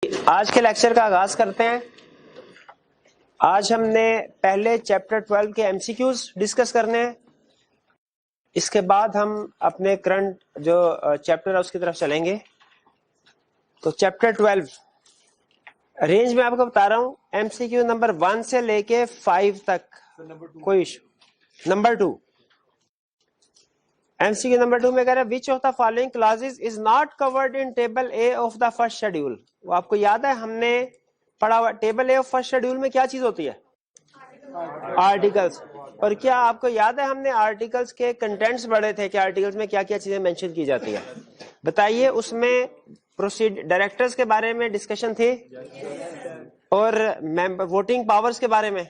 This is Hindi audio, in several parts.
आज के लेक्चर का आगाज करते हैं। आज हमने पहले चैप्टर 12 के एमसीक्यूज डिस्कस करने हैं। इसके बाद हम अपने करंट जो चैप्टर है उसकी तरफ चलेंगे। तो चैप्टर 12 रेंज में आपको बता रहा हूं, एमसीक्यू नंबर 1 से लेके 5 तक कोई इशू। नंबर 2 एमसीक्यू नंबर 2 में कह रहा है विच of the following clauses is not covered in table A of the first schedule. वो आपको याद है हमने पढ़ा हुआ, table A of first schedule में क्या चीज होती है? आर्टिकल्स। और क्या आपको याद है हमने आर्टिकल्स के कंटेंट्स पढ़े थे कि आर्टिकल्स में क्या क्या चीजें मेंशन की जाती है? बताइए। उसमें प्रोसीड डायरेक्टर्स के बारे में डिस्कशन थी और वोटिंग पावर्स के बारे में।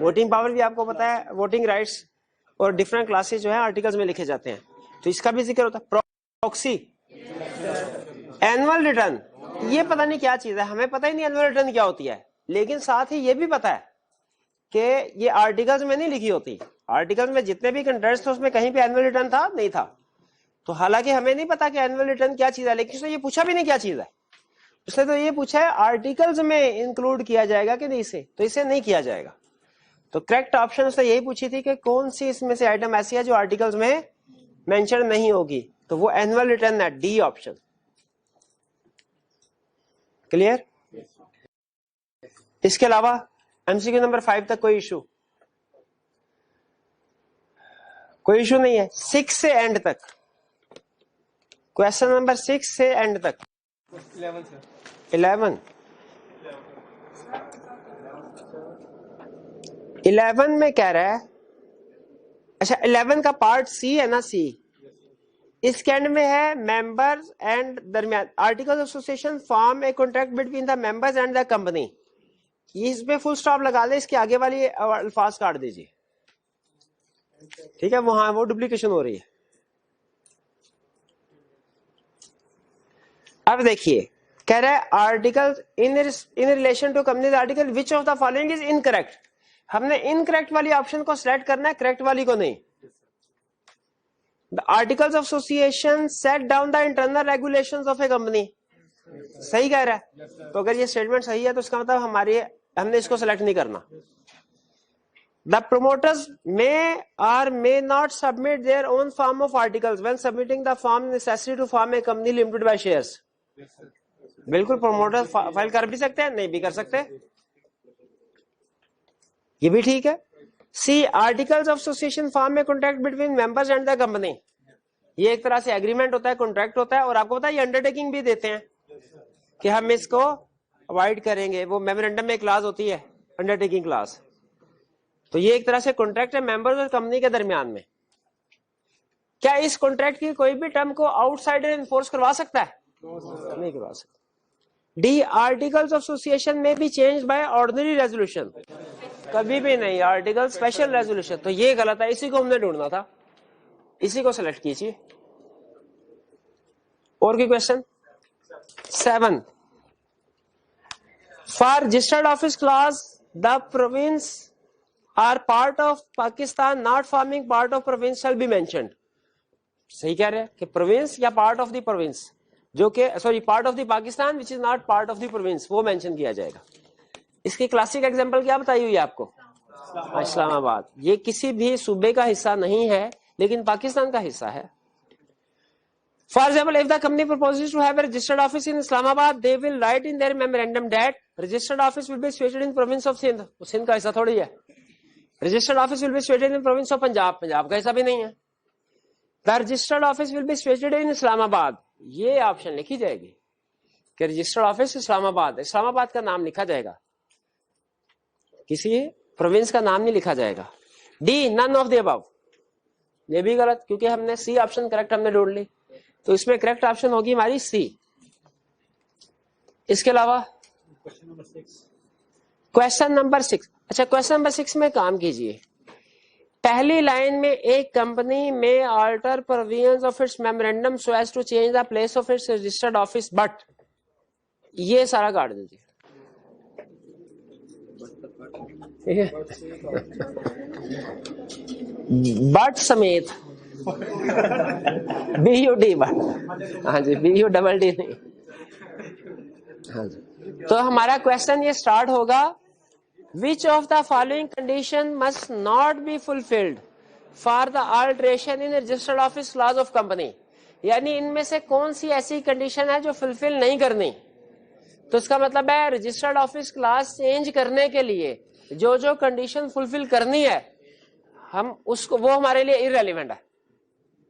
वोटिंग पावर भी आपको पता है, वोटिंग राइट्स और डिफरेंट क्लासेस जो है आर्टिकल्स में लिखे जाते हैं, तो इसका भी जिक्र होता है। प्रॉक्सी, एनुअल रिटर्न, ये पता नहीं क्या चीज है, हमें पता ही नहीं एनुअल रिटर्न क्या होती है, लेकिन साथ ही ये भी पता है कि ये आर्टिकल्स में नहीं लिखी होती। आर्टिकल्स में जितने भी कंटेंट्स थे उसमें कहीं पे एनुअल रिटर्न था नहीं था। तो हालांकि हमें नहीं पता कि एनुअल रिटर्न क्या चीज है, लेकिन उसने ये पूछा भी नहीं क्या चीज है। उसने तो ये पूछा है आर्टिकल्स में इंक्लूड किया जाएगा कि नहीं इसे, तो इसे नहीं किया जाएगा। तो करेक्ट ऑप्शन उसने यही पूछी थी कि कौन सी इसमें से आइटम ऐसी है जो आर्टिकल्स में मेंशन नहीं होगी, तो वो एनुअल रिटर्न है, डी ऑप्शन। क्लियर? इसके अलावा एमसीक्यू नंबर 5 तक कोई इशू? कोई इशू नहीं है। 6 से एंड तक, क्वेश्चन नंबर 6 से एंड तक। 11 में कह रहा है, अच्छा 11 का पार्ट सी है ना, सी इसके एंड में है मेंबर्स एंड दरमियान article association form a contract between the members and the company. इस पे फुल स्टॉप लगा दे, इसके आगे वाली अल्फाज काट दीजिए, ठीक है? वहां वो डुप्लीकेशन हो रही है। अब देखिए, कह रहा है article in relation to company article which of the following is incorrect. हमने इनकरेक्ट वाली ऑप्शन को सिलेक्ट करना है, करेक्ट वाली को नहीं। The articles of association set down the internal regulations of a company. सही कह रहा है। तो अगर ये स्टेटमेंट सही है तो इसका मतलब हमने इसको सिलेक्ट नहीं करना। The promoters may or may not submit their own form of articles when submitting the form necessary to form a company limited by shares. बिल्कुल, प्रोमोटर फाइल कर भी सकते हैं, नहीं भी कर सकते, ये भी ठीक है। C articles of association form a contract between members and the company. ये एक तरह से एग्रीमेंट होता है, कॉन्ट्रैक्ट होता है, और आपको पता है ये अंडरटेकिंग भी देते हैं कि हम इसको अवॉइड करेंगे। वो मेमोरेंडम में क्लास होती है, अंडरटेकिंग क्लास। तो ये एक तरह से कॉन्ट्रैक्ट है मेंबर्स और कंपनी के दरमियान में। क्या इस कॉन्ट्रैक्ट की कोई भी टर्म को आउटसाइडर इन्फोर्स करवा सकता है? नहीं करवा सकता। डी आर्टिकल्स ऑफ एसोसिएशन में भी चेंज बाय ऑर्डिनरी रेजोल्यूशन। कभी भी नहीं, आर्टिकल स्पेशल रेजोल्यूशन। तो ये गलत है, इसी को हमने ढूंढना था, इसी को सेलेक्ट कीजिए। और कोई question? 7 for registered office clause the province or part of Pakistan not forming part of province shall be mentioned. सही कह रहे हैं कि प्रोविंस या पार्ट ऑफ द प्रोविंस, जो कि sorry part of the Pakistan which is not part of the province, वो मेंशन किया जाएगा। इसकी क्लासिक एग्जांपल क्या बताई हुई है आपको? इस्लामाबाद। ये किसी भी सूबे का हिस्सा नहीं है, लेकिन पाकिस्तान का हिस्सा है। For example, if the company proposes to have a registered office in Islamabad, they will write in their memorandum that registered office will be situated in province of Sindh। Sindh का हिस्सा थोड़ी है। Registered office will be situated in province of Punjab, Punjab का हिस्सा भी नहीं है। The registered office will be situated in Islamabad। ये ऑप्शन लिखी जाएगी कि रजिस्टर्ड ऑफिस इस्लामाबाद, इस्लामाबाद का नाम लिखा जाएगा, किसी प्रोविंस का नाम नहीं लिखा जाएगा। D none of the above, ये भी गलत, क्योंकि हमने सी ऑप्शन करेक्ट हमने ढूंढ ली, तो इसमें करेक्ट ऑप्शन होगी हमारी सी। इसके अलावा क्वेश्चन नंबर 6। अच्छा, क्वेश्चन नंबर 6 में काम कीजिए। पहली लाइन में एक कंपनी में alter provisions of its memorandum so as to change the place of its registered office but, ये सारा काट दीजिए। बट समेत BUD बट, हाँ जी, BU डबल डी नहीं। हाँ जी, तो हमारा क्वेश्चन ये स्टार्ट होगा, विच of the following condition must not be fulfilled for the alteration in registered office clause of company, यानी इनमें से कौन सी ऐसी कंडीशन है जो फुलफिल नहीं करनी। तो इसका मतलब है रजिस्टर्ड ऑफिस क्लास चेंज करने के लिए जो जो कंडीशन फुलफिल करनी है, हम उसको, वो हमारे लिए इररेलेवेंट है,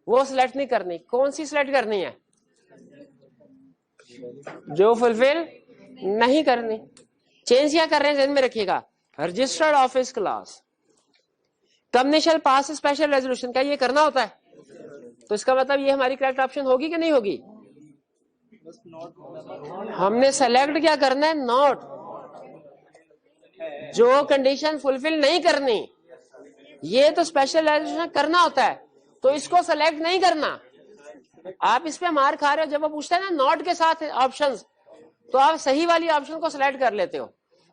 वो सिलेक्ट नहीं करनी। कौन सी सिलेक्ट करनी है? जो फुलफिल नहीं करनी। चेंज क्या कर रहे हैं, ध्यान में रखिएगा, registered office clause company shall pass special resolution का ये करना होता है। तो इसका मतलब ये हमारी करेक्ट ऑप्शन होगी कि नहीं होगी? हमने सेलेक्ट क्या करना है? नॉट। जो कंडीशन फुलफिल नहीं करनी, ये तो स्पेशल रेजोल्यूशन करना होता है, तो इसको सेलेक्ट नहीं करना। आप इस पे मार खा रहे हो, जब वो पूछते हैं ना नॉट के साथ ऑप्शंस, तो आप सही वाली ऑप्शन को सिलेक्ट कर लेते हो।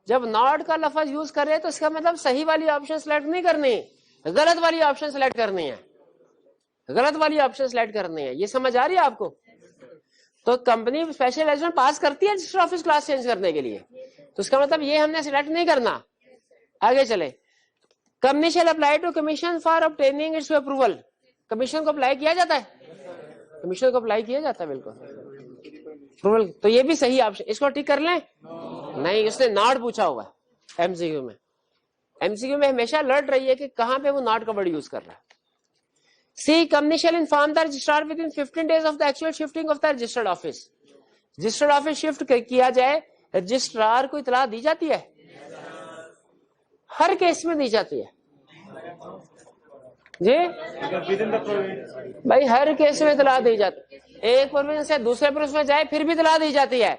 जब नॉट का लफ्ज यूज कर रहे हैं तो इसका मतलब सही वाली ऑप्शन सिलेक्ट नहीं करनी, गलत वाली ऑप्शन सिलेक्ट करनी है, गलत वाली ऑप्शन सिलेक्ट करनी है। ये समझ आ रही है आपको? तो कंपनी स्पेशल रेजोल्यूशन पास करती है रजिस्टर ऑफिस क्लास चेंज करने के लिए, तो इसका मतलब ये हमने सिलेक्ट नहीं करना। आगे चले, company shall apply to commission for obtaining its approval. Commission को अप्लाई किया जाता है, कमीशन को अप्लाई किया जाता है, बिल्कुल अप्रूवल। तो ये भी सही ऑप्शन, इसको टिक कर लें। नहीं, उसने नॉट पूछा हुआ है एमसीक्यू में। एमसीक्यू में हमेशा अलर्ट रही है कि कहां पे वो नॉट का वर्ड यूज कर रहा है। C, company shall inform the registrar within 15 days of the actual shifting of the registered office. Registered office shift किया जाए, रजिस्ट्रार को इतला दी जाती है, हर केस में दी जाती है जी भाई, हर केस में इतला दी जाती है। एक प्रोविंस से दूसरे प्रोविंस में जाए फिर भी इतला दी जाती है,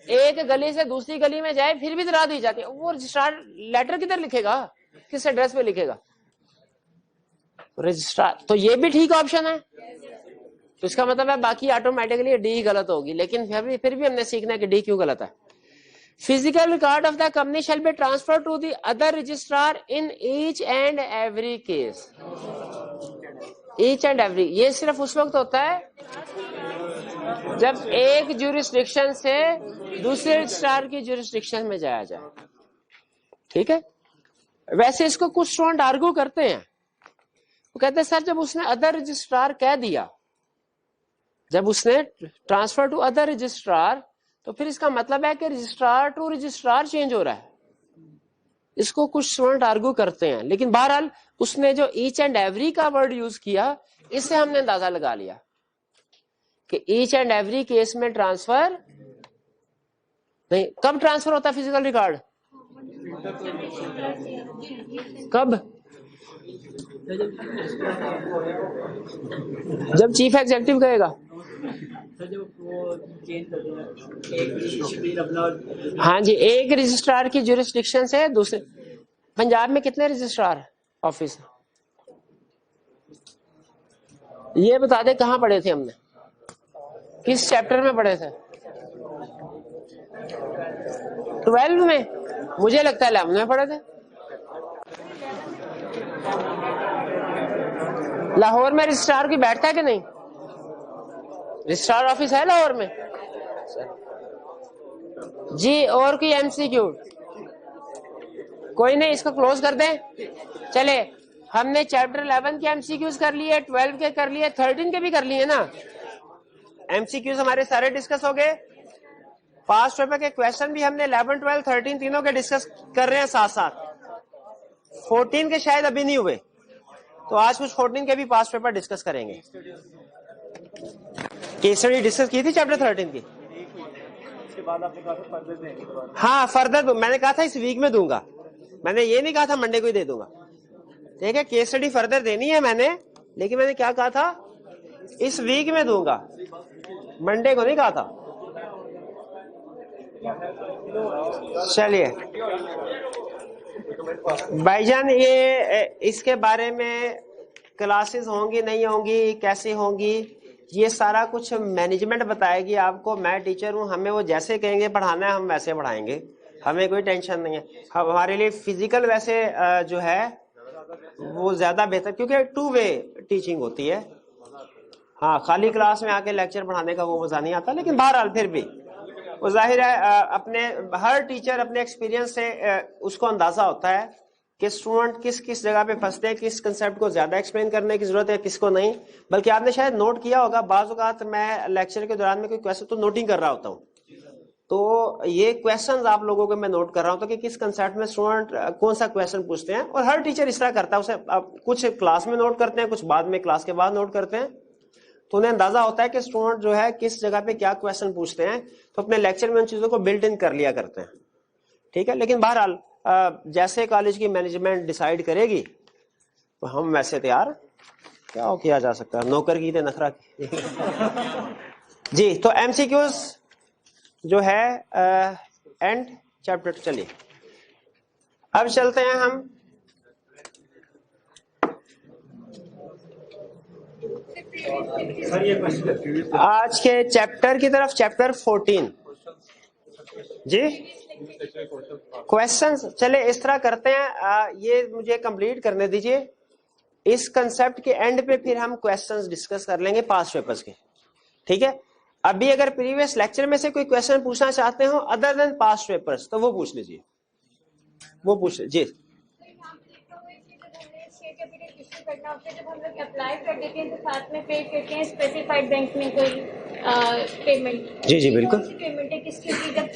एक गली से दूसरी गली में जाए फिर भी इतला दी जाती है। वो रजिस्ट्रार लेटर किधर लिखेगा, किस एड्रेस पे लिखेगा? रजिस्ट्रार। तो ये भी ठीक ऑप्शन है, तो इसका मतलब है बाकी ऑटोमेटिकली डी गलत होगी, लेकिन फिर भी हमने सीखना है कि डी क्यों गलत है। Physical record of the company shall be transfer to the other registrar in each and every case. Each and every ये सिर्फ उस वक्त होता है जब एक ज्यूरिस्डिक्शन से दूसरे रजिस्ट्रार की ज्यूरिस्डिक्शन में जाया जाए। ठीक है, वैसे इसको कुछ स्टूडेंट आर्ग्यू करते हैं, वो कहते हैं सर जब उसने अदर रजिस्ट्रार कह दिया, जब उसने ट्रांसफर टू अदर रजिस्ट्रार, तो फिर इसका मतलब है कि रजिस्ट्रार टू रजिस्ट्रार चेंज हो रहा है। इसको कुछ स्टूडेंट आर्ग्यू करते हैं, लेकिन बहरहाल उसने जो ईच एंड एवरी का वर्ड यूज किया, इससे हमने अंदाजा लगा लिया कि ईच एंड एवरी केस में ट्रांसफर नहीं। कब ट्रांसफर होता है फिजिकल रिकॉर्ड? कब? जब चीफ एग्जीक्यूटिव कहेगा। हाँ जी, एक रजिस्ट्रार की ज्यूरिस्डिक्शन से दूसरे। पंजाब में कितने रजिस्ट्रार ऑफिस? ये बता दे, कहाँ पढ़े थे हमने, किस चैप्टर में पढ़े थे? 12 में? मुझे लगता है 11 में पढ़े थे। लाहौर में रजिस्ट्रार की बैठता है कि नहीं? रजिस्ट्रार ऑफिस है लाहौर में जी। और कोई एमसीक्यू? कोई नहीं, इसको क्लोज कर दें। चले, हमने चैप्टर 11 के एमसीक्यूज कर लिए, 12 के कर लिए, 13 के भी कर लिए ना। एमसीक्यूज हमारे सारे डिस्कस हो गए। पास्ट पेपर के क्वेश्चन भी हमने 11, 12, 13 तीनों के डिस्कस कर रहे हैं साथ साथ। 14 के शायद अभी नहीं हुए, तो आज कुछ 14 के भी पास्ट पेपर डिस्कस करेंगे। केस स्टडी डिस्कस की थी चैप्टर 13 की। बाद आपने कहा था फर्दर देंगे। हाँ, फर्दर मैंने कहा था इस वीक में दूंगा, मैंने ये नहीं कहा था मंडे को ही दे दूंगा। ठीक है, केस स्टडी फर्दर देनी है मैंने, लेकिन मैंने क्या कहा था, इस वीक में दूंगा, मंडे को नहीं कहा था। चलिए भाईजान, ये इसके बारे में क्लासेस होंगी नहीं होंगी, कैसे होंगी, ये सारा कुछ मैनेजमेंट बताएगी आपको। मैं टीचर हूँ, हमें वो जैसे कहेंगे पढ़ाना है हम वैसे पढ़ाएंगे, हमें कोई टेंशन नहीं है। हमारे लिए फिजिकल वैसे जो है वो ज्यादा बेहतर, क्योंकि 2 वे टीचिंग होती है। हाँ, खाली क्लास में आके लेक्चर पढ़ाने का वो मजा नहीं आता, लेकिन बहरहाल फिर भी वो जाहिर है अपने हर टीचर अपने एक्सपीरियंस से उसको अंदाजा होता है कि स्टूडेंट किस किस जगह पे फंसते हैं, किस कंसेप्ट को ज्यादा एक्सप्लेन करने की जरूरत है, किसको नहीं। बल्कि आपने शायद नोट किया होगा, बाज़ औक़ात मैं लेक्चर के दौरान में कोई क्वेश्चन तो नोटिंग कर रहा होता हूँ, तो ये क्वेश्चंस आप लोगों को मैं नोट कर रहा हूं तो कि किस कंसेप्ट में स्टूडेंट कौन सा क्वेश्चन पूछते हैं, और हर टीचर इस तरह करता है। उसे कुछ क्लास में नोट करते हैं, कुछ बाद में क्लास के बाद नोट करते हैं, तो उन्हें अंदाजा होता है कि स्टूडेंट जो है किस जगह पे क्या क्वेश्चन पूछते हैं, तो अपने लेक्चर में उन चीजों को बिल्ट इन कर लिया करते हैं। ठीक है, लेकिन बहरहाल जैसे कॉलेज की मैनेजमेंट डिसाइड करेगी तो हम वैसे तैयार, क्या हो किया जा सकता है, नौकर की नखरा की। जी, तो एमसीक्यूज जो है एंड चैप्टर। चलिए अब चलते हैं हम आज के चैप्टर की तरफ, चैप्टर 14। जी, क्वेश्चंस। चले इस तरह करते हैं, ये मुझे कंप्लीट करने दीजिए, इस कंसेप्ट के एंड पे फिर हम क्वेश्चंस डिस्कस कर लेंगे पास्ट पेपर्स के। ठीक है, अभी अगर प्रीवियस लेक्चर में से कोई क्वेश्चन पूछना चाहते हो अदर देन पास्ट पेपर्स तो वो पूछ लीजिए, वो पूछ लीजिए। जी, करना होता है जब हम लोग अप्लाई कर देते हैं तो साथ में पे करते हैं स्पेसिफाइड बैंक में कोई पेमेंट। जी जी बिल्कुल, पेमेंट है किसकी, जब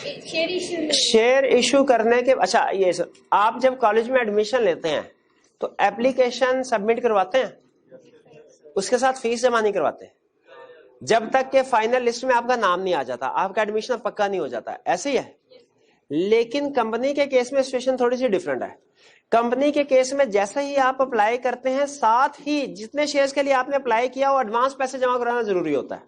शेयर इशू करने के। अच्छा, ये सर, आप जब कॉलेज में एडमिशन लेते हैं तो एप्लीकेशन सबमिट करवाते हैं, उसके साथ फीस जमा नहीं करवाते जब तक के फाइनल लिस्ट में आपका नाम नहीं आ जाता, आपका एडमिशन पक्का नहीं हो जाता। ऐसे ही है, लेकिन कंपनी के केस में सिचुएशन थोड़ी सी डिफरेंट है। कंपनी के केस में जैसे ही आप अप्लाई करते हैं, साथ ही जितने शेयर्स के लिए आपने अप्लाई किया वो एडवांस पैसे जमा कराना जरूरी होता है।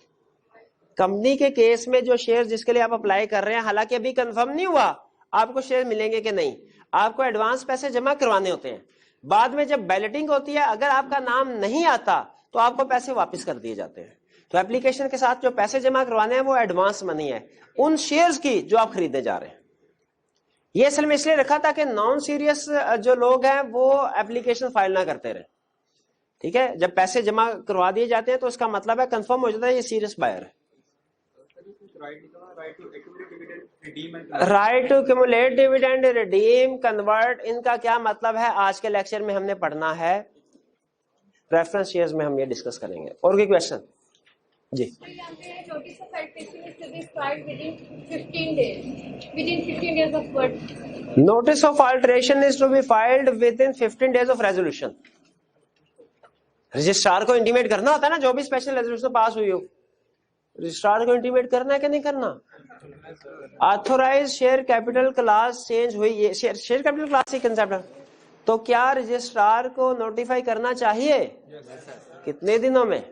कंपनी के केस में जो शेयर जिसके लिए आप अप्लाई कर रहे हैं, हालांकि अभी कंफर्म नहीं हुआ आपको शेयर मिलेंगे कि नहीं, आपको एडवांस पैसे जमा करवाने होते हैं। बाद में जब बैलेटिंग होती है, अगर आपका नाम नहीं आता तो आपको पैसे वापस कर दिए जाते हैं। तो एप्लीकेशन के साथ जो पैसे जमा करवाने हैं वो एडवांस मनी है उन शेयर्स की जो आप खरीदने जा रहे हैं। ये असल में इसलिए रखा था कि नॉन सीरियस जो लोग हैं वो एप्लीकेशन फाइल ना करते रहे। ठीक है, जब पैसे जमा करवा दिए जाते हैं तो इसका मतलब है कंफर्म हो जाता है ये सीरियस बायर है। Right to accumulate dividend, redeem, convert, इनका क्या मतलब है आज के लेक्चर में हमने पढ़ना है, रेफरेंस शेयर्स में हम ये डिस्कस करेंगे। और कोई क्वेश्चन? जी, notice of alteration is to be filed within 15 days of resolution. Registrar को इंटीमेट करना होता है ना, जो भी स्पेशल रेजोल्यूशन पास हुई हो, रजिस्ट्रार को इंटीमेट करना है कि नहीं करना। Authorise share capital class change हुई, ये शेयर कैपिटल क्लास ही कंसेप्ट है, तो क्या रजिस्ट्रार को नोटिफाई करना चाहिए? कितने दिनों में?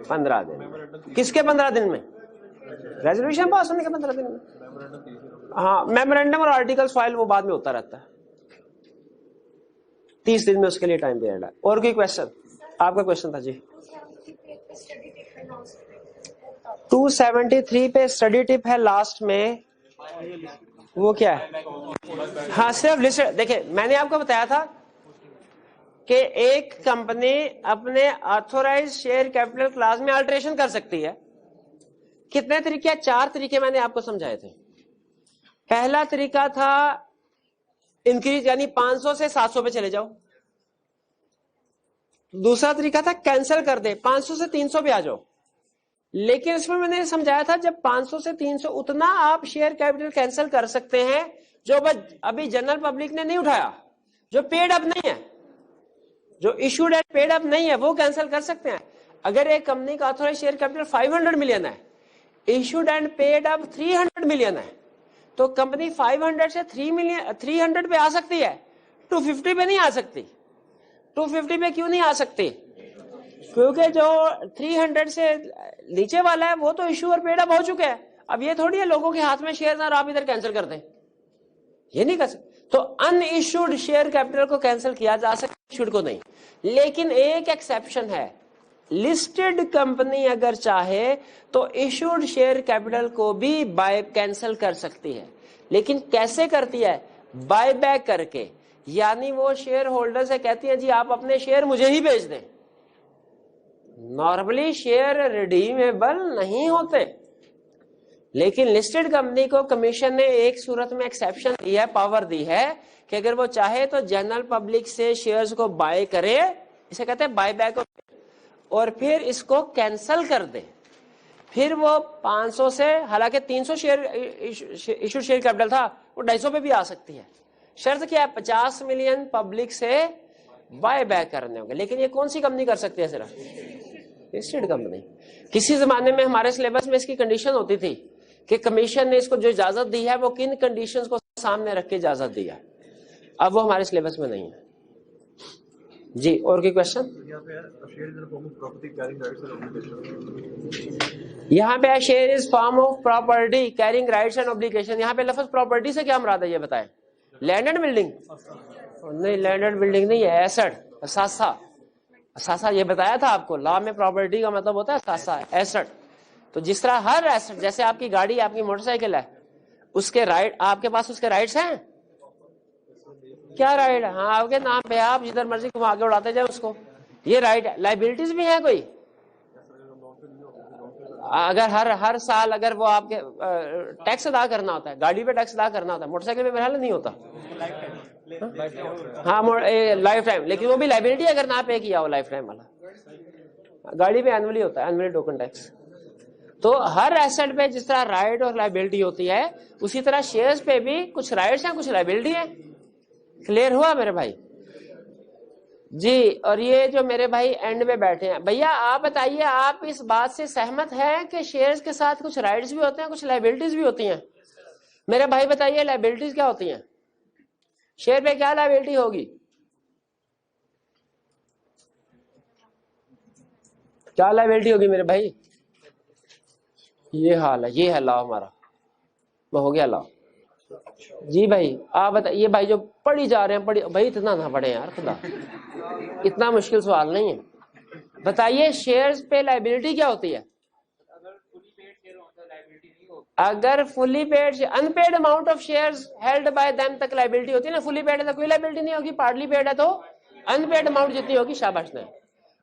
15 दिन। किसके 15 दिन में? रेजोल्यूशन पास होने के 15 दिन में। हाँ, मेमोरेंडम और आर्टिकल्स फाइल वो बाद में होता रहता है, 30 दिन में उसके लिए टाइम पीरियड है। और कोई क्वेश्चन? आपका क्वेश्चन था जी। 273 पे स्टडी टिप है लास्ट में, वो क्या है? हाँ, सिर्फ लिस्ट। देखिए, मैंने आपको बताया था कि एक कंपनी अपने ऑथोराइज शेयर कैपिटल क्लास में अल्टरेशन कर सकती है। कितने तरीके? 4 तरीके मैंने आपको समझाए थे। पहला तरीका था इंक्रीज, यानी 500 से 700 पे चले जाओ। दूसरा तरीका था कैंसिल कर दे, 500 से 300 पे आ जाओ। लेकिन इसमें मैंने समझाया था जब 500 से 300 उतना आप शेयर कैपिटल कैंसिल कर सकते हैं जो अभी जनरल पब्लिक ने नहीं उठाया, जो पेड अप नहीं है, जो इशूड एंड पेड अप नहीं है, वो कैंसिल कर सकते हैं। अगर एक कंपनी का ऑथोराइज शेयर कैपिटल 500 मिलियन है, issued and paid up 300 million है, तो कंपनी 500 से 300 पे आ सकती है, 250 पे नहीं आ सकती। 250 पे क्यों नहीं आ सकती? क्योंकि जो 300 से नीचे वाला है वो तो इशू और पेड अप हो चुके हैं। अब ये थोड़ी है लोगों के हाथ में शेयर और आप इधर कैंसिल कर दें, ये नहीं कर सकते। तो अनइश्यूड शेयर कैपिटल को कैंसिल किया जा सकता है, इशूड को नहीं। लेकिन एक एक्सेप्शन है, लिस्टेड कंपनी अगर चाहे तो इशूड शेयर कैपिटल को भी बाय कैंसिल कर सकती है। लेकिन कैसे करती है? बाय बैक करके, यानी वो शेयर होल्डर से कहती है जी आप अपने शेयर मुझे ही बेच दें। नॉर्मली शेयर रिडीमेबल नहीं होते, लेकिन लिस्टेड कंपनी को कमीशन ने एक सूरत में एक्सेप्शन दी है, पावर दी है कि अगर वो चाहे तो जनरल पब्लिक से शेयर्स को बाय करे, इसे कहते हैं बाय बैक, और फिर इसको कैंसल कर दे। फिर वो 500 से, हालांकि 300 शेयर इशू शेयर कैपिटल था, वो 250 पे भी आ सकती है। शर्त क्या है? 50 मिलियन पब्लिक से बाय बैक करने होंगे। लेकिन ये कौन सी कंपनी कर सकती है? सिर्फ लिस्टेड कंपनी। किसी जमाने में हमारे सिलेबस में इसकी कंडीशन होती थी कि कमीशन ने इसको जो इजाजत दी है वो किन कंडीशंस को सामने रख के इजाजत दी है। अब वो हमारे सिलेबस में नहीं है जी। और कोई क्वेश्चन? यहाँ पे share is form of property carrying rights and obligation. यहाँ पे लफ्ज प्रॉपर्टी से क्या मुराद है ये बताएं? Land and building? नहीं, लैंड एंड बिल्डिंग नहीं है, एसेट, सासा। ये बताया था आपको, लॉ में प्रॉपर्टी का मतलब होता है सासा, एसेट। तो जिस तरह हर एसेट, जैसे आपकी गाड़ी, आपकी मोटरसाइकिल है, उसके राइट, आपके पास उसके राइट्स हैं। क्या राइट है? हाँ, आपके नाम पे, आप जिधर मर्जी घुमा के उड़ाते जाए उसको, ये राइट है। लाइबिलिटीज भी है कोई? अगर हर साल अगर वो आपके टैक्स अदा करना होता है, गाड़ी पे टैक्स अदा करना होता है, मोटरसाइकिल पे मेरा हाल नहीं होता। हाँ, लाइफ टाइम, लेकिन वो भी लाइबिलिटी अगर ना पे किया हो लाइफ टाइम वाला। गाड़ी पे एनुअली होता है, एनुअली टोकन टैक्स। तो हर एसेट पे जिस तरह राइट और लाइबिलिटी होती है, उसी तरह शेयर्स पे भी कुछ राइट्स हैं, कुछ लाइबिलिटी है। क्लियर हुआ मेरे भाई जी? और ये जो मेरे भाई एंड में बैठे हैं, भैया आप बताइए, आप इस बात से सहमत हैं कि शेयर्स के साथ कुछ राइट्स भी होते हैं, कुछ लाइबिलिटीज भी होती हैं? मेरे भाई बताइए, लाइबिलिटीज क्या होती हैं? शेयर पे क्या लाइबिलिटी होगी? क्या लाइबिलिटी होगी मेरे भाई? ये हाल है, ये है लॉ हमारा, वो हो गया लॉ जी। भाई आप बताइए, भाई जो पढ़ी जा रहे हैं, पढ़ी भाई, इतना ना पढ़े यार, खुदा, इतना मुश्किल सवाल नहीं है। बताइए, शेयर्स पे लाइबिलिटी क्या होती है? अगर fully paid, unpaid amount of shares held by them तक लाइबिलिटी होती है ना। फुली पेड है तो कोई लाइबिलिटी नहीं होगी, पार्टली पेड है तो अनपेड अमाउंट जितनी होगी, शाबाश ने।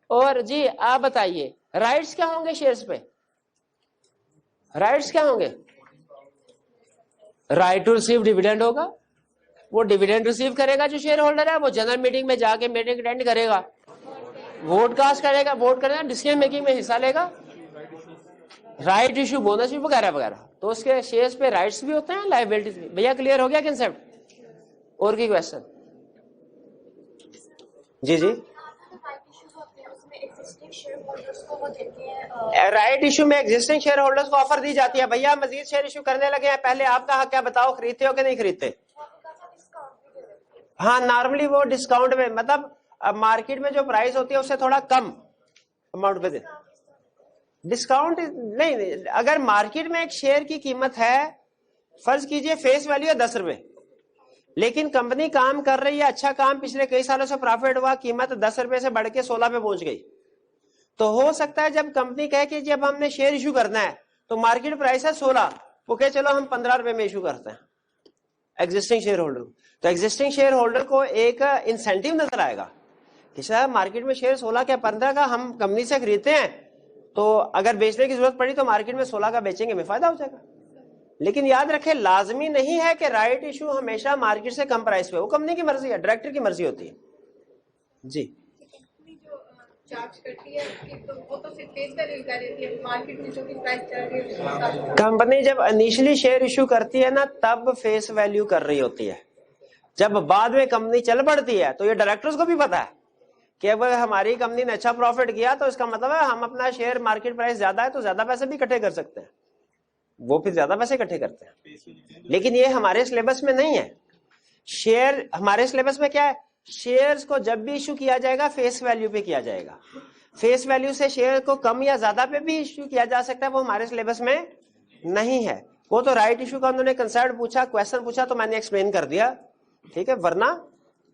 और जी आप बताइए, राइट्स क्या होंगे शेयर्स पे? राइट्स क्या होंगे? राइट टू रिसीव डिविडेंड होगा, वो डिविडेंड रिसीव करेगा जो शेयर होल्डर है, वो जनरल मीटिंग में जाके मीटिंग अटेंड करेगा, वोट कास्ट करेगा, वोट करेगा, डिसीजन मेकिंग में हिस्सा लेगा, राइट इशू, बोनस वगैरह वगैरह। तो उसके शेयर्स पे राइट्स भी होते हैं, लाइबिलिटीज भी। भैया क्लियर हो गया कंसेप्ट? और की क्वेश्चन? जी जी। राइट इशू में एग्जिस्टिंग शेयर होल्डर्स को ऑफर दी जाती है, भैया मजीद शेयर इशू करने लगे हैं, पहले आपका हक क्या बताओ, खरीदते हो कि नहीं खरीदते? हाँ, नॉर्मली वो डिस्काउंट में, मतलब मार्केट में जो प्राइस होती है उससे थोड़ा कम अमाउंट पे दे। डिस्काउंट नहीं, अगर मार्केट में एक शेयर की कीमत है, फर्ज कीजिए फेस वैल्यू है 10 रुपए, लेकिन कंपनी काम कर रही है, अच्छा काम, पिछले कई सालों से प्रॉफिट हुआ, कीमत 10 रुपए से बढ़ के 16 पे पहुंच गई। तो हो सकता है जब कंपनी कहे कि जब हमने शेयर इशू करना है तो मार्केट प्राइस है 16, वो कहे चलो हम 15 रुपए में इशू करते हैं एग्जिस्टिंग शेयर होल्डर को। तो एग्जिस्टिंग शेयर होल्डर को एक इंसेंटिव नजर आएगा कि सर मार्केट में शेयर 16 का 15 का हम कंपनी से खरीदते हैं, तो अगर बेचने की जरूरत पड़ी तो मार्केट में 16 का बेचेंगे, में फायदा हो जाएगा। लेकिन याद रखें, लाजमी नहीं है कि राइट इशू हमेशा मार्केट से कम प्राइस पे, वो कंपनी की मर्जी है, डायरेक्टर की मर्जी होती है जी। चार्ज करती है तो वो तो सिर्फ फेस वैल्यू कर रही है, मार्केट में जो भी प्राइस चल रही है। कंपनी जब इनिशियली शेयर इशू करती है ना, तब फेस वैल्यू कर रही होती है। जब बाद में कंपनी चल पड़ती है तो ये डायरेक्टर्स को भी पता है कि अगर हमारी कंपनी ने अच्छा प्रॉफिट किया तो इसका मतलब है हम अपना शेयर, मार्केट प्राइस ज्यादा है तो ज्यादा पैसे भी इकट्ठे कर सकते हैं, वो फिर ज्यादा पैसे इकट्ठे करते हैं। लेकिन ये हमारे सिलेबस में नहीं है। शेयर हमारे सिलेबस में क्या है, शेयर्स को जब भी इशू किया जाएगा फेस वैल्यू पे किया जाएगा। फेस वैल्यू से शेयर को कम या ज्यादा पे भी इशू किया जा सकता है, वो हमारे सिलेबस में नहीं है। वो तो राइट इशू का उन्होंने कंसेप्ट पूछा, क्वेश्चन पूछा तो मैंने एक्सप्लेन कर दिया, ठीक है। वरना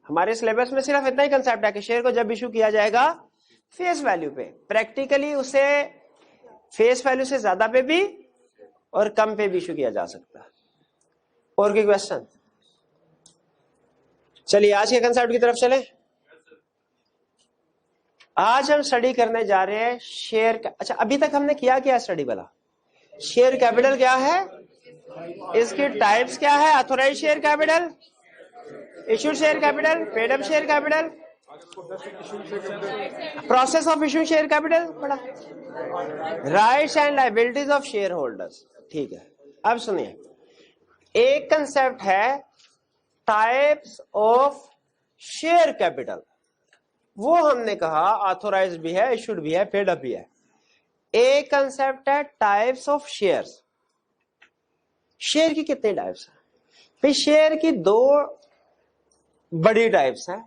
हमारे सिलेबस में सिर्फ इतना ही कंसेप्ट है कि शेयर को जब इशू किया जाएगा फेस वैल्यू पे, प्रैक्टिकली उसे फेस वैल्यू से ज्यादा पे भी और कम पे भी इशू किया जा सकता है। और कोई क्वेश्चन? चलिए आज के कंसेप्ट की तरफ चले। आज हम स्टडी करने जा रहे हैं शेयर का। अच्छा, अभी तक हमने किया क्या स्टडी वाला? शेयर कैपिटल क्या है, इसकी टाइप्स क्या है, authorise share capital, issued share capital, paid up share capital, process of issue share capital, बड़ा rights and liabilities of shareholders. ठीक है, अब सुनिए, एक कंसेप्ट है टाइप्स ऑफ शेयर कैपिटल, वो हमने कहा ऑथोराइज भी है, इशूड भी है, पेड अप भी है। एक कंसेप्ट है टाइप्स ऑफ शेयर्स। शेयर की कितने टाइप्स हैं? फिर शेयर की दो बड़ी टाइप्स हैं,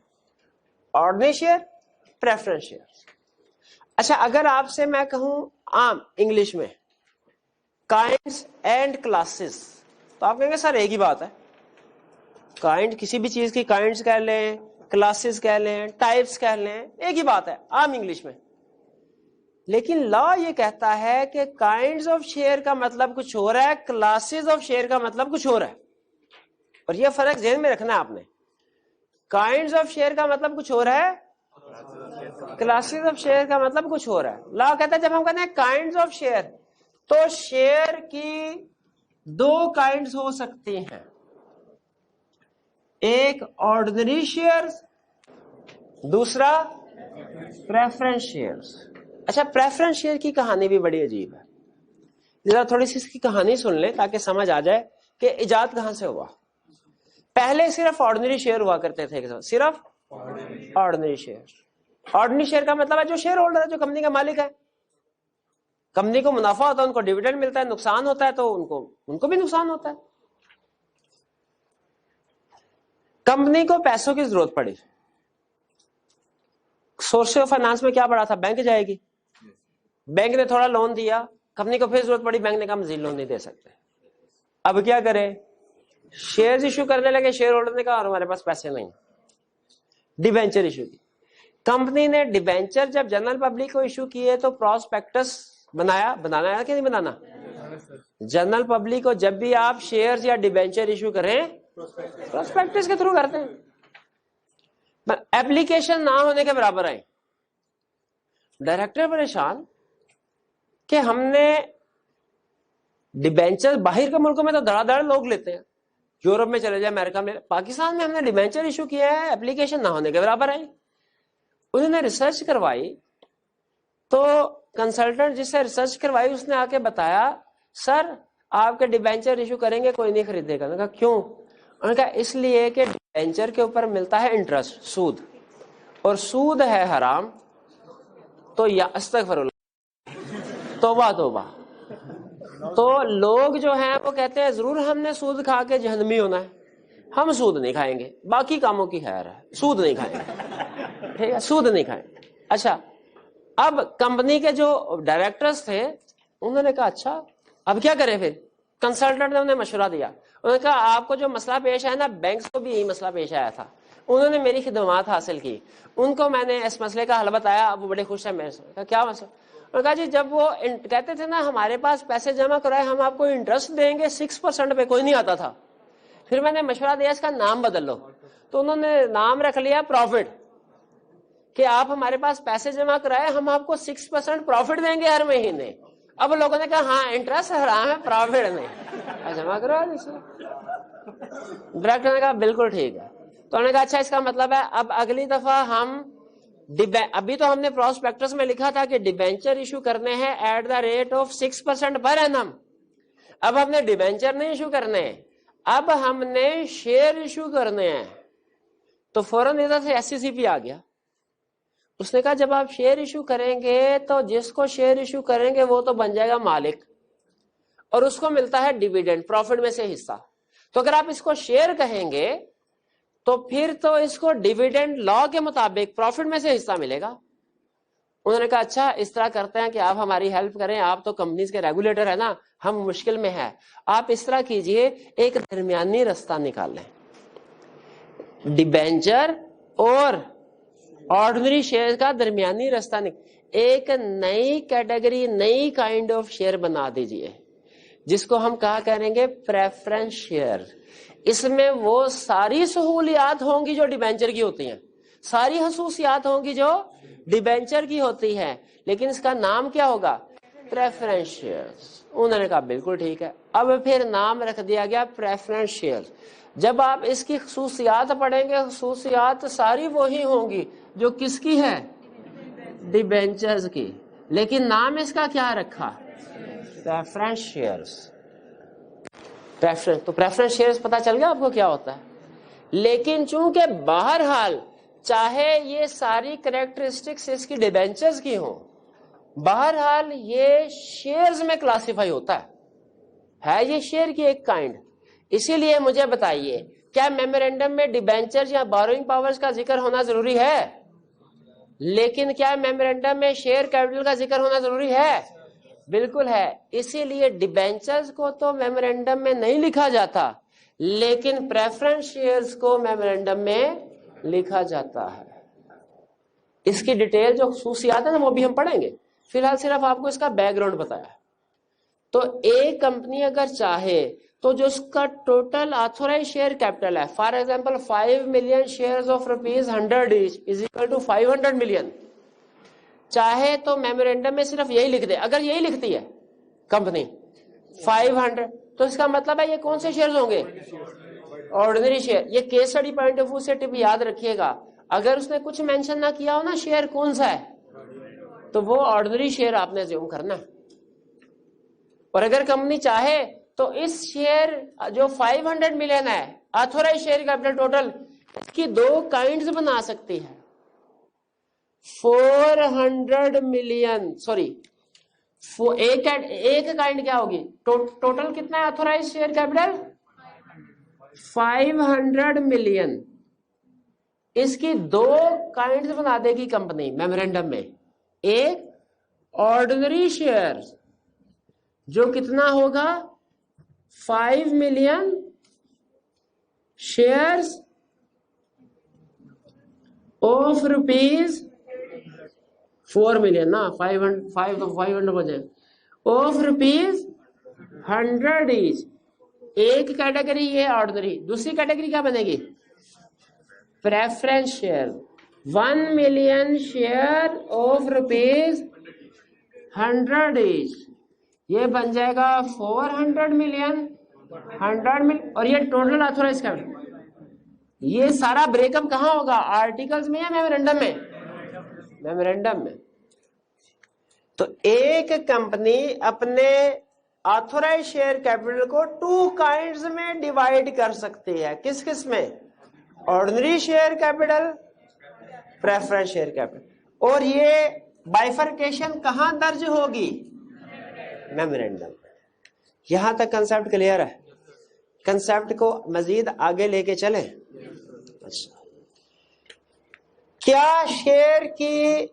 ऑर्डिनरी शेयर, प्रेफरेंस शेयर। अच्छा, अगर आपसे मैं कहूं आम इंग्लिश में काइंड्स एंड क्लासेस, तो आप कहेंगे सर एक ही बात है। काइंड किसी भी चीज की काइंड्स कह लें, क्लासेस कह लें, टाइप्स कह लें, एक ही बात है आम इंग्लिश में। लेकिन लॉ ये कहता है कि काइंड्स ऑफ शेयर का मतलब कुछ और है, क्लासेस ऑफ शेयर का मतलब कुछ और है। और ये फर्क ध्यान में रखना है आपने। काइंड्स ऑफ शेयर का मतलब कुछ और है, क्लासेस ऑफ शेयर का मतलब कुछ और है। लॉ कहता है जब हम कहते हैं काइंड्स ऑफ शेयर, तो शेयर की दो काइंड्स हो सकती हैं, एक ऑर्डिनरी शेयर्स, दूसरा प्रेफरेंस शेयर्स। अच्छा, प्रेफरेंस शेयर की कहानी भी बड़ी अजीब है, जरा थोड़ी सी इसकी कहानी सुन ले ताकि समझ आ जाए कि इजाद कहां से हुआ। पहले सिर्फ ऑर्डिनरी शेयर हुआ करते थे, सिर्फ ऑर्डिनरी शेयर। ऑर्डिनरी शेयर का मतलब है जो शेयर होल्डर है, जो कंपनी का मालिक है। कंपनी को मुनाफा होता है, उनको डिविडेंड मिलता है, नुकसान होता है तो उनको भी नुकसान होता है। कंपनी को पैसों की जरूरत पड़ी, सोर्स ऑफ फाइनेंस में क्या पड़ा था, बैंक जाएगी। बैंक ने थोड़ा लोन दिया, कंपनी को फिर जरूरत पड़ी, बैंक ने कहा मजीद लोन नहीं दे सकते। अब क्या करे, शेयर्स इशू करने लगे। शेयर होल्डर ने कहा हमारे पास पैसे नहीं, डिबेंचर इशू की। कंपनी ने डिबेंचर जब जनरल पब्लिक को इशू किए तो प्रॉस्पेक्टस बनाना है कि नहीं बनाना। जनरल पब्लिक को जब भी आप शेयर्स या डिबेंचर इशू करें, प्रॉस्पेक्टस के थ्रू करते हैं। एप्लीकेशन ना होने के बराबर है। डायरेक्टर परेशान कि हमने डिबेंचर बाहर के मुल्कों में तो धड़ाधड़ लोग लेते हैं, यूरोप में चले जाए, अमेरिका में, पाकिस्तान में हमने डिबेंचर इशू किया है, एप्लीकेशन ना होने के बराबर है। उन्होंने रिसर्च करवाई तो कंसल्टेंट जिससे रिसर्च करवाई उसने आके बताया सर आपके डिबेंचर इशू करेंगे कोई नहीं खरीदेगा। उन्होंने कहा क्यों? उन्होंने कहा इसलिए कि डिबेंचर के ऊपर मिलता है इंटरेस्ट, सूद, और सूद है हराम। तो या अस्तगफिरुल्लाह, तौबा तौबा। तो लोग जो हैं वो कहते हैं जरूर हमने सूद खा के जहन्नमी होना है, हम सूद नहीं खाएंगे, बाकी कामों की खैर है, सूद नहीं खाएंगे, ठीक है, सूद नहीं खाएंगे। अच्छा, अब कंपनी के जो डायरेक्टर्स थे उन्होंने कहा अच्छा अब क्या करें। फिर कंसल्टेंट ने उन्हें मशवरा दिया, उन्होंने कहा आपको जो मसला पेश है ना, बैंक को भी यही मसला पेश आया था, उन्होंने मेरी खिदमत हासिल की, उनको मैंने इस मसले का हल बताया, अब वो बड़े खुश है मेरे से। क्या मसला? उन्होंने कहा जी जब वो कहते थे ना हमारे पास पैसे जमा कराए हम आपको इंटरेस्ट देंगे 6% पे, कोई नहीं आता था। फिर मैंने मशवरा दिया इसका नाम बदल लो, तो उन्होंने नाम रख लिया प्रॉफिट, कि आप हमारे पास पैसे जमा कराए हम आपको 6% प्रॉफिट देंगे हर महीने। अब लोगों ने कहा हाँ इंटरेस्ट हराम है, प्रॉफिट नहीं, जमा करो। डायरेक्टर ने कहा बिल्कुल ठीक है। तो उन्होंने कहा अच्छा इसका मतलब है अब अगली दफा हम अभी तो हमने प्रोस्पेक्टस में लिखा था कि डिबेंचर इशू करने हैं at the rate of 6% per annum, अब हमने डिबेंचर नहीं इशू करने, अब हमने शेयर इशू करने हैं। तो फौरन इधर से SCCP आ गया, उसने कहा जब आप शेयर इशू करेंगे तो जिसको शेयर इशू करेंगे वो तो बन जाएगा मालिक और उसको मिलता है डिविडेंड, प्रॉफिट में से हिस्सा। तो अगर आप इसको शेयर कहेंगे तो फिर तो इसको डिविडेंड लॉ के मुताबिक प्रॉफिट में से हिस्सा मिलेगा। उन्होंने कहा अच्छा इस तरह करते हैं कि आप हमारी हेल्प करें, आप तो कंपनीज के रेगुलेटर है ना, हम मुश्किल में है, आप इस तरह कीजिए एक दरमियानी रास्ता निकाल लें, डिबेंचर और ऑर्डिनरी शेयर का दरमियानी रास्ता एक नई कैटेगरी, नई काइंड ऑफ शेयर बना दीजिए जिसको हम कहा करेंगे प्रेफरेंस शेयर। इसमें वो सारी सहूलियात होंगी जो डिबेंचर की होती हैं, सारी खसूसियात होंगी जो डिबेंचर की होती है, लेकिन इसका नाम क्या होगा? Preference shares. उन्होंने कहा बिल्कुल ठीक है। अब फिर नाम रख दिया गया प्रेफरेंस शेयर्स। जब आप इसकी खसूसियात पढ़ेंगे, खसूसियात सारी वही होंगी जो किसकी है, डिबेंचर्स की, लेकिन नाम इसका क्या रखा, प्रेफरेंस शेयर्स। प्रेफरेंस, तो प्रेफरेंस शेयर्स पता चल गया आपको क्या होता है। लेकिन चूंकि बहरहाल चाहे ये सारी कैरेक्टरिस्टिक्स इसकी डिबेंचर्स की हो, बहरहाल ये शेयर्स में क्लासिफाई होता है ये शेयर की एक काइंड। इसीलिए मुझे बताइए, क्या मेमोरेंडम में डिबेंचर्स या बोरोइंग पावर्स का जिक्र होना जरूरी है? लेकिन क्या मेमोरेंडम में शेयर कैपिटल का जिक्र होना जरूरी है? बिल्कुल है। इसीलिए डिबेंचर्स को तो मेमोरेंडम में नहीं लिखा जाता, लेकिन प्रेफरेंस शेयर्स को मेमोरेंडम में लिखा जाता है। इसकी डिटेल जो खसूसियात है ना, वो भी हम पढ़ेंगे। फिलहाल सिर्फ आपको इसका बैकग्राउंड बताया। तो एक कंपनी अगर चाहे तो जो उसका टोटल ऑथोराइज शेयर कैपिटल है, for example 5 million shares of ₹100 is equal to 500 million, चाहे तो मेमोरेंडम में सिर्फ यही लिख दे। अगर यही लिखती है कंपनी 500, तो इसका मतलब है ये कौन से शेयर्स होंगे, ऑर्डिनरी शेयर। ये case study point of view से टिप याद रखिएगा, अगर उसने कुछ मेंशन ना किया हो ना शेयर कौन सा है, तो वो ऑर्डिनरी शेयर आपने अज्यूम करना है। और अगर कंपनी चाहे तो इस शेयर जो 500 मिलियन है ऑथोराइज शेयर कैपिटल टोटल, इसकी दो काइंड्स बना सकती है। 400 मिलियन, सॉरी एक काइंड क्या होगी, टोटल कितना है ऑथोराइज शेयर कैपिटल 500 मिलियन। इसकी दो काइंड्स बना देगी कंपनी मेमोरेंडम में। एक ऑर्डिनरी शेयर जो कितना होगा 5 मिलियन शेयर्स ऑफ ₹4 मिलियन ना, 5 तो 500 हो जाए, ऑफ ₹100 ईच। एक कैटेगरी ये ऑर्डिनरी, दूसरी कैटेगरी क्या बनेगी, preference share 1 million share of ₹100 each, ये बन जाएगा 400 मिलियन, 100 मिलियन। और ये टोटल ऑथोराइज कैपिटल। ये सारा ब्रेकअप कहां होगा, आर्टिकल्स में या मेमोरेंडम में, मेमोरेंडम में। तो एक कंपनी अपने ऑथोराइज शेयर कैपिटल को 2 काइंड्स में डिवाइड कर सकती है। किस किस में, ordinary share capital, preference share capital. और ये बाइफर्केशन कहां दर्ज होगी, मेमोरेंडम। यहां तक कंसेप्ट क्लियर है? कंसेप्ट को मजीद आगे लेके चलें। अच्छा, क्या शेयर की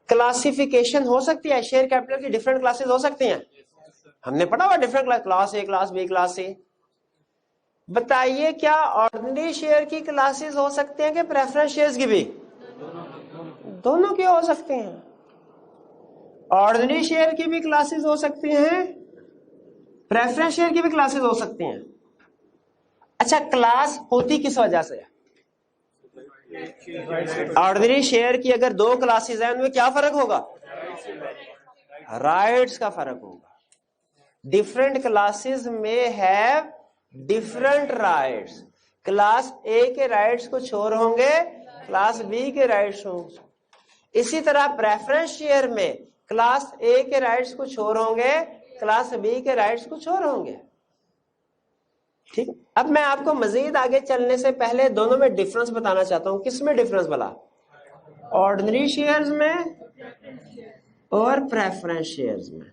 क्लासिफिकेशन हो सकती है, शेयर कैपिटल की डिफरेंट क्लासेस हो सकती हैं? हमने पढ़ा हुआ different class A, class B, class C. बताइए क्या ऑर्डिनरी शेयर की क्लासेस हो सकते हैं कि प्रेफरेंस शेयर्स की भी? दोनों की हो सकती हैं। ऑर्डिनरी शेयर की भी क्लासेस हो सकती हैं, प्रेफरेंस शेयर की भी क्लासेस हो सकती हैं। अच्छा, क्लास होती किस वजह से? ऑर्डिनरी शेयर की अगर 2 क्लासेस हैं, उनमें क्या फर्क होगा, राइट्स का फर्क होगा। डिफरेंट क्लासेस में हैव डिफरेंट राइट्स। क्लास ए के राइट्स कुछ और होंगे, क्लास बी के राइट्स होंगे। इसी तरह प्रेफरेंस शेयर में क्लास ए के राइट्स कुछ और होंगे, क्लास बी के राइट्स कुछ और होंगे। ठीक। अब मैं आपको मजीद आगे चलने से पहले दोनों में डिफरेंस बताना चाहता हूं। किस में डिफरेंस भला, ऑर्डिनरी शेयर्स में और प्रेफरेंस शेयर्स में।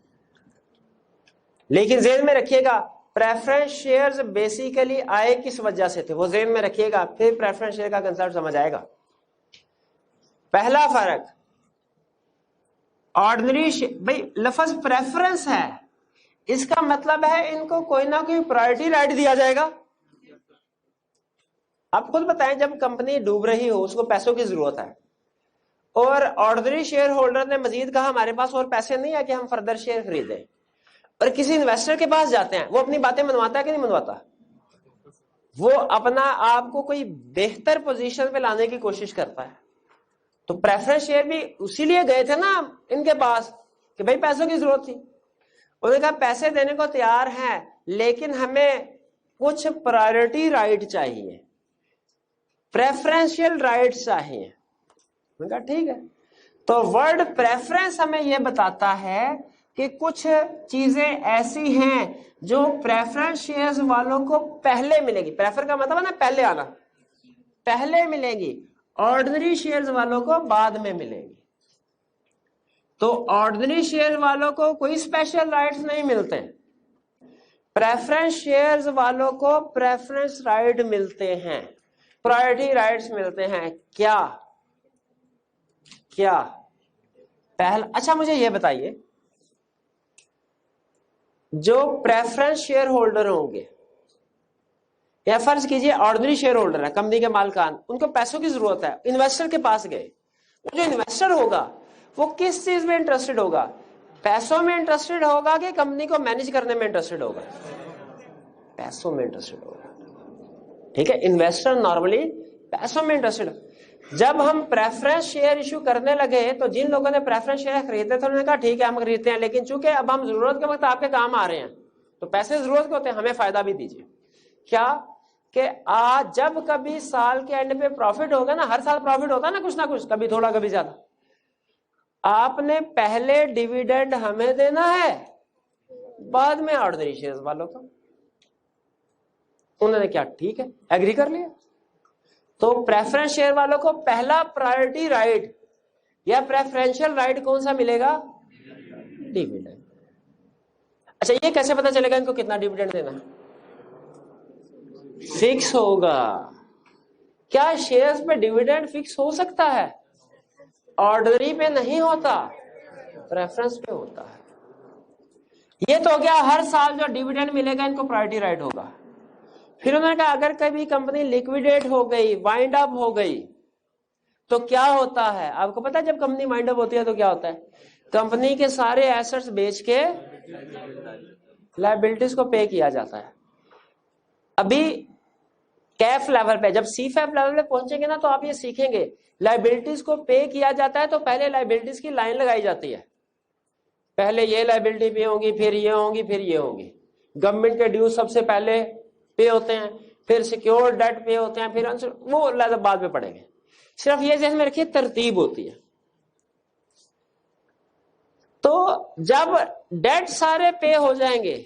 लेकिन ज़हन में रखिएगा, प्रेफरेंस शेयर्स बेसिकली आए किस वजह से थे, वो ज़हन में रखिएगा, फिर प्रेफरेंस शेयर का कंसेप्ट समझ आएगा। पहला फर्क, ऑर्डिनरी भाई लफ्ज प्रेफरेंस है, इसका मतलब है इनको कोई ना कोई प्रायोरिटी राइट दिया जाएगा। आप खुद बताएं, जब कंपनी डूब रही हो, उसको पैसों की जरूरत है, और ऑर्डिनरी शेयर होल्डर ने मजीद कहा हमारे पास और पैसे नहीं है कि हम फर्दर शेयर खरीदें, और किसी इन्वेस्टर के पास जाते हैं, वो अपनी बातें मनवाता है कि नहीं मनवाता? वो अपना आपको कोई बेहतर पोजीशन पे लाने की कोशिश करता है। तो प्रेफरेंस शेयर भी उसी लिए गए थे ना इनके पास, कि भाई पैसों की जरूरत थी। उन्होंने कहा पैसे देने को तैयार हैं, लेकिन हमें कुछ प्रायोरिटी राइट चाहिए, प्रेफरेंशियल राइट चाहिए। मैंने कहा ठीक है। तो वर्ड प्रेफरेंस हमें यह बताता है कि कुछ चीजें ऐसी हैं जो प्रेफरेंस शेयर्स वालों को पहले मिलेगी। प्रेफर का मतलब है ना पहले आना, पहले मिलेगी, ऑर्डिनरी शेयर्स वालों को बाद में मिलेगी। तो ऑर्डिनरी शेयर वालों को कोई स्पेशल राइट्स नहीं मिलते, प्रेफरेंस शेयर्स वालों को प्रेफरेंस राइट मिलते हैं, प्रायोरिटी राइट्स मिलते हैं। क्या क्या पहला? अच्छा मुझे यह बताइए, जो प्रेफरेंस शेयर होल्डर होंगे, या फर्ज कीजिए ऑर्डिनरी शेयर होल्डर है, कंपनी के मालिकान, उनको पैसों की जरूरत है, इन्वेस्टर के पास गए। वो जो इन्वेस्टर होगा वो किस चीज में इंटरेस्टेड होगा? पैसों में इंटरेस्टेड होगा कि कंपनी को मैनेज करने में इंटरेस्टेड होगा? पैसों में इंटरेस्टेड होगा। ठीक है, इन्वेस्टर नॉर्मली पैसों में इंटरेस्टेड। जब हम प्रेफरेंस शेयर इश्यू करने लगे तो जिन लोगों ने प्रेफरेंस शेयर खरीदे थे उन्होंने कहा ठीक है हम खरीदते हैं, लेकिन चूंकि अब हम जरूरत के वक्त आपके काम आ रहे हैं तो पैसे जरूरत के होते हैं, हमें फायदा भी दीजिए। क्या कि आज जब कभी साल के एंड पे प्रॉफिट होगा ना, हर साल प्रॉफिट होता है ना कुछ, कभी थोड़ा कभी ज्यादा, आपने पहले डिविडेंड हमें देना है, बाद में ऑर्डिनरी शेयर्स वालों को। उन्होंने क्या ठीक है एग्री कर लिया। तो प्रेफरेंस शेयर वालों को पहला प्रायोरिटी राइट या प्रेफरेंशियल राइट कौन सा मिलेगा? डिविडेंड। अच्छा ये कैसे पता चलेगा इनको कितना डिविडेंड देना? फिक्स होगा। क्या शेयर्स पे डिविडेंड फिक्स हो सकता है? ऑर्डिनरी पे नहीं होता, प्रेफरेंस पे होता है। ये तो हो गया हर साल जो डिविडेंड मिलेगा इनको प्रायोरिटी राइट होगा। फिर उन्होंने कहा अगर कभी कंपनी लिक्विडेट हो गई, वाइंड अप हो गई, तो क्या होता है? आपको पता है जब कंपनी वाइंड अप होती है तो क्या होता है? कंपनी के सारे एसेट्स बेच के लायबिलिटीज को पे किया जाता है। अभी कैफ लेवल पे, जब सीफैप लेवल पे पहुंचेंगे ना तो आप ये सीखेंगे, लायबिलिटीज को पे किया जाता है तो पहले लायबिलिटीज की लाइन लगाई जाती है। पहले ये लायबिलिटी पे होंगी, फिर ये होंगी, फिर ये होंगी। गवर्नमेंट के ड्यूज सबसे पहले पे होते हैं, फिर सिक्योर डेट पे होते हैं, फिर वो बाद में पढ़ेंगे। सिर्फ ये जहन में रखिए तरतीब होती है। तो जब डेट सारे पे हो जाएंगे,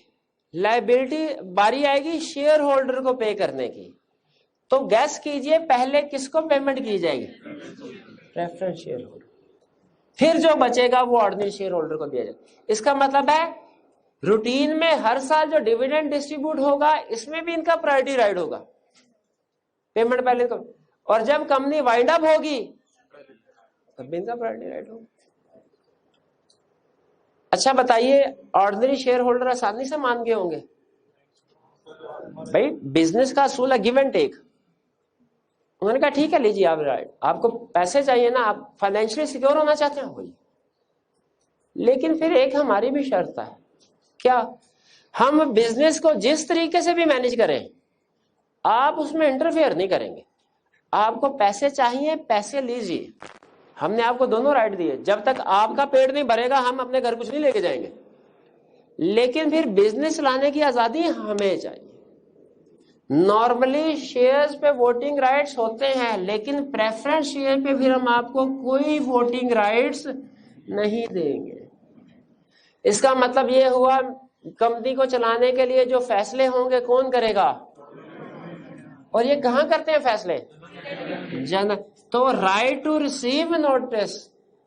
लायबिलिटी बारी आएगी शेयर होल्डर को पे करने की, तो गैस कीजिए पहले किसको पेमेंट की जाएगी? Preference share holder. फिर जो बचेगा वो ऑर्डिनरी शेयर होल्डर को दिया जाएगा। इसका मतलब है रूटीन में हर साल जो डिविडेंड डिस्ट्रीब्यूट होगा इसमें भी इनका प्रायोरिटी राइट होगा, पेमेंट पहले को। और जब कंपनी वाइंड अप होगी तब भी इनका प्रायोरिटी राइट होगा। अच्छा बताइए, ऑर्डिनरी शेयर होल्डर आसानी से मान गए होंगे? भाई बिजनेस का असूल है गिव एंड टेक। उन्होंने कहा ठीक है लीजिए आप राइट, आपको पैसे चाहिए ना, आप फाइनेंशियली सिक्योर होना चाहते हैं वही, लेकिन फिर एक हमारी भी शर्त है। क्या? हम बिजनेस को जिस तरीके से भी मैनेज करें आप उसमें इंटरफेयर नहीं करेंगे। आपको पैसे चाहिए, पैसे लीजिए, हमने आपको दोनों राइट दिए। जब तक आपका पेट नहीं भरेगा हम अपने घर कुछ नहीं लेके जाएंगे, लेकिन फिर बिजनेस लाने की आजादी हमें चाहिए। नॉर्मली शेयर्स पे वोटिंग राइट्स होते हैं, लेकिन प्रेफरेंस शेयर पे फिर हम आपको कोई वोटिंग राइट्स नहीं देंगे। इसका मतलब ये हुआ कंपनी को चलाने के लिए जो फैसले होंगे कौन करेगा? और ये कहां करते हैं फैसले? जनरल। तो right to receive notice,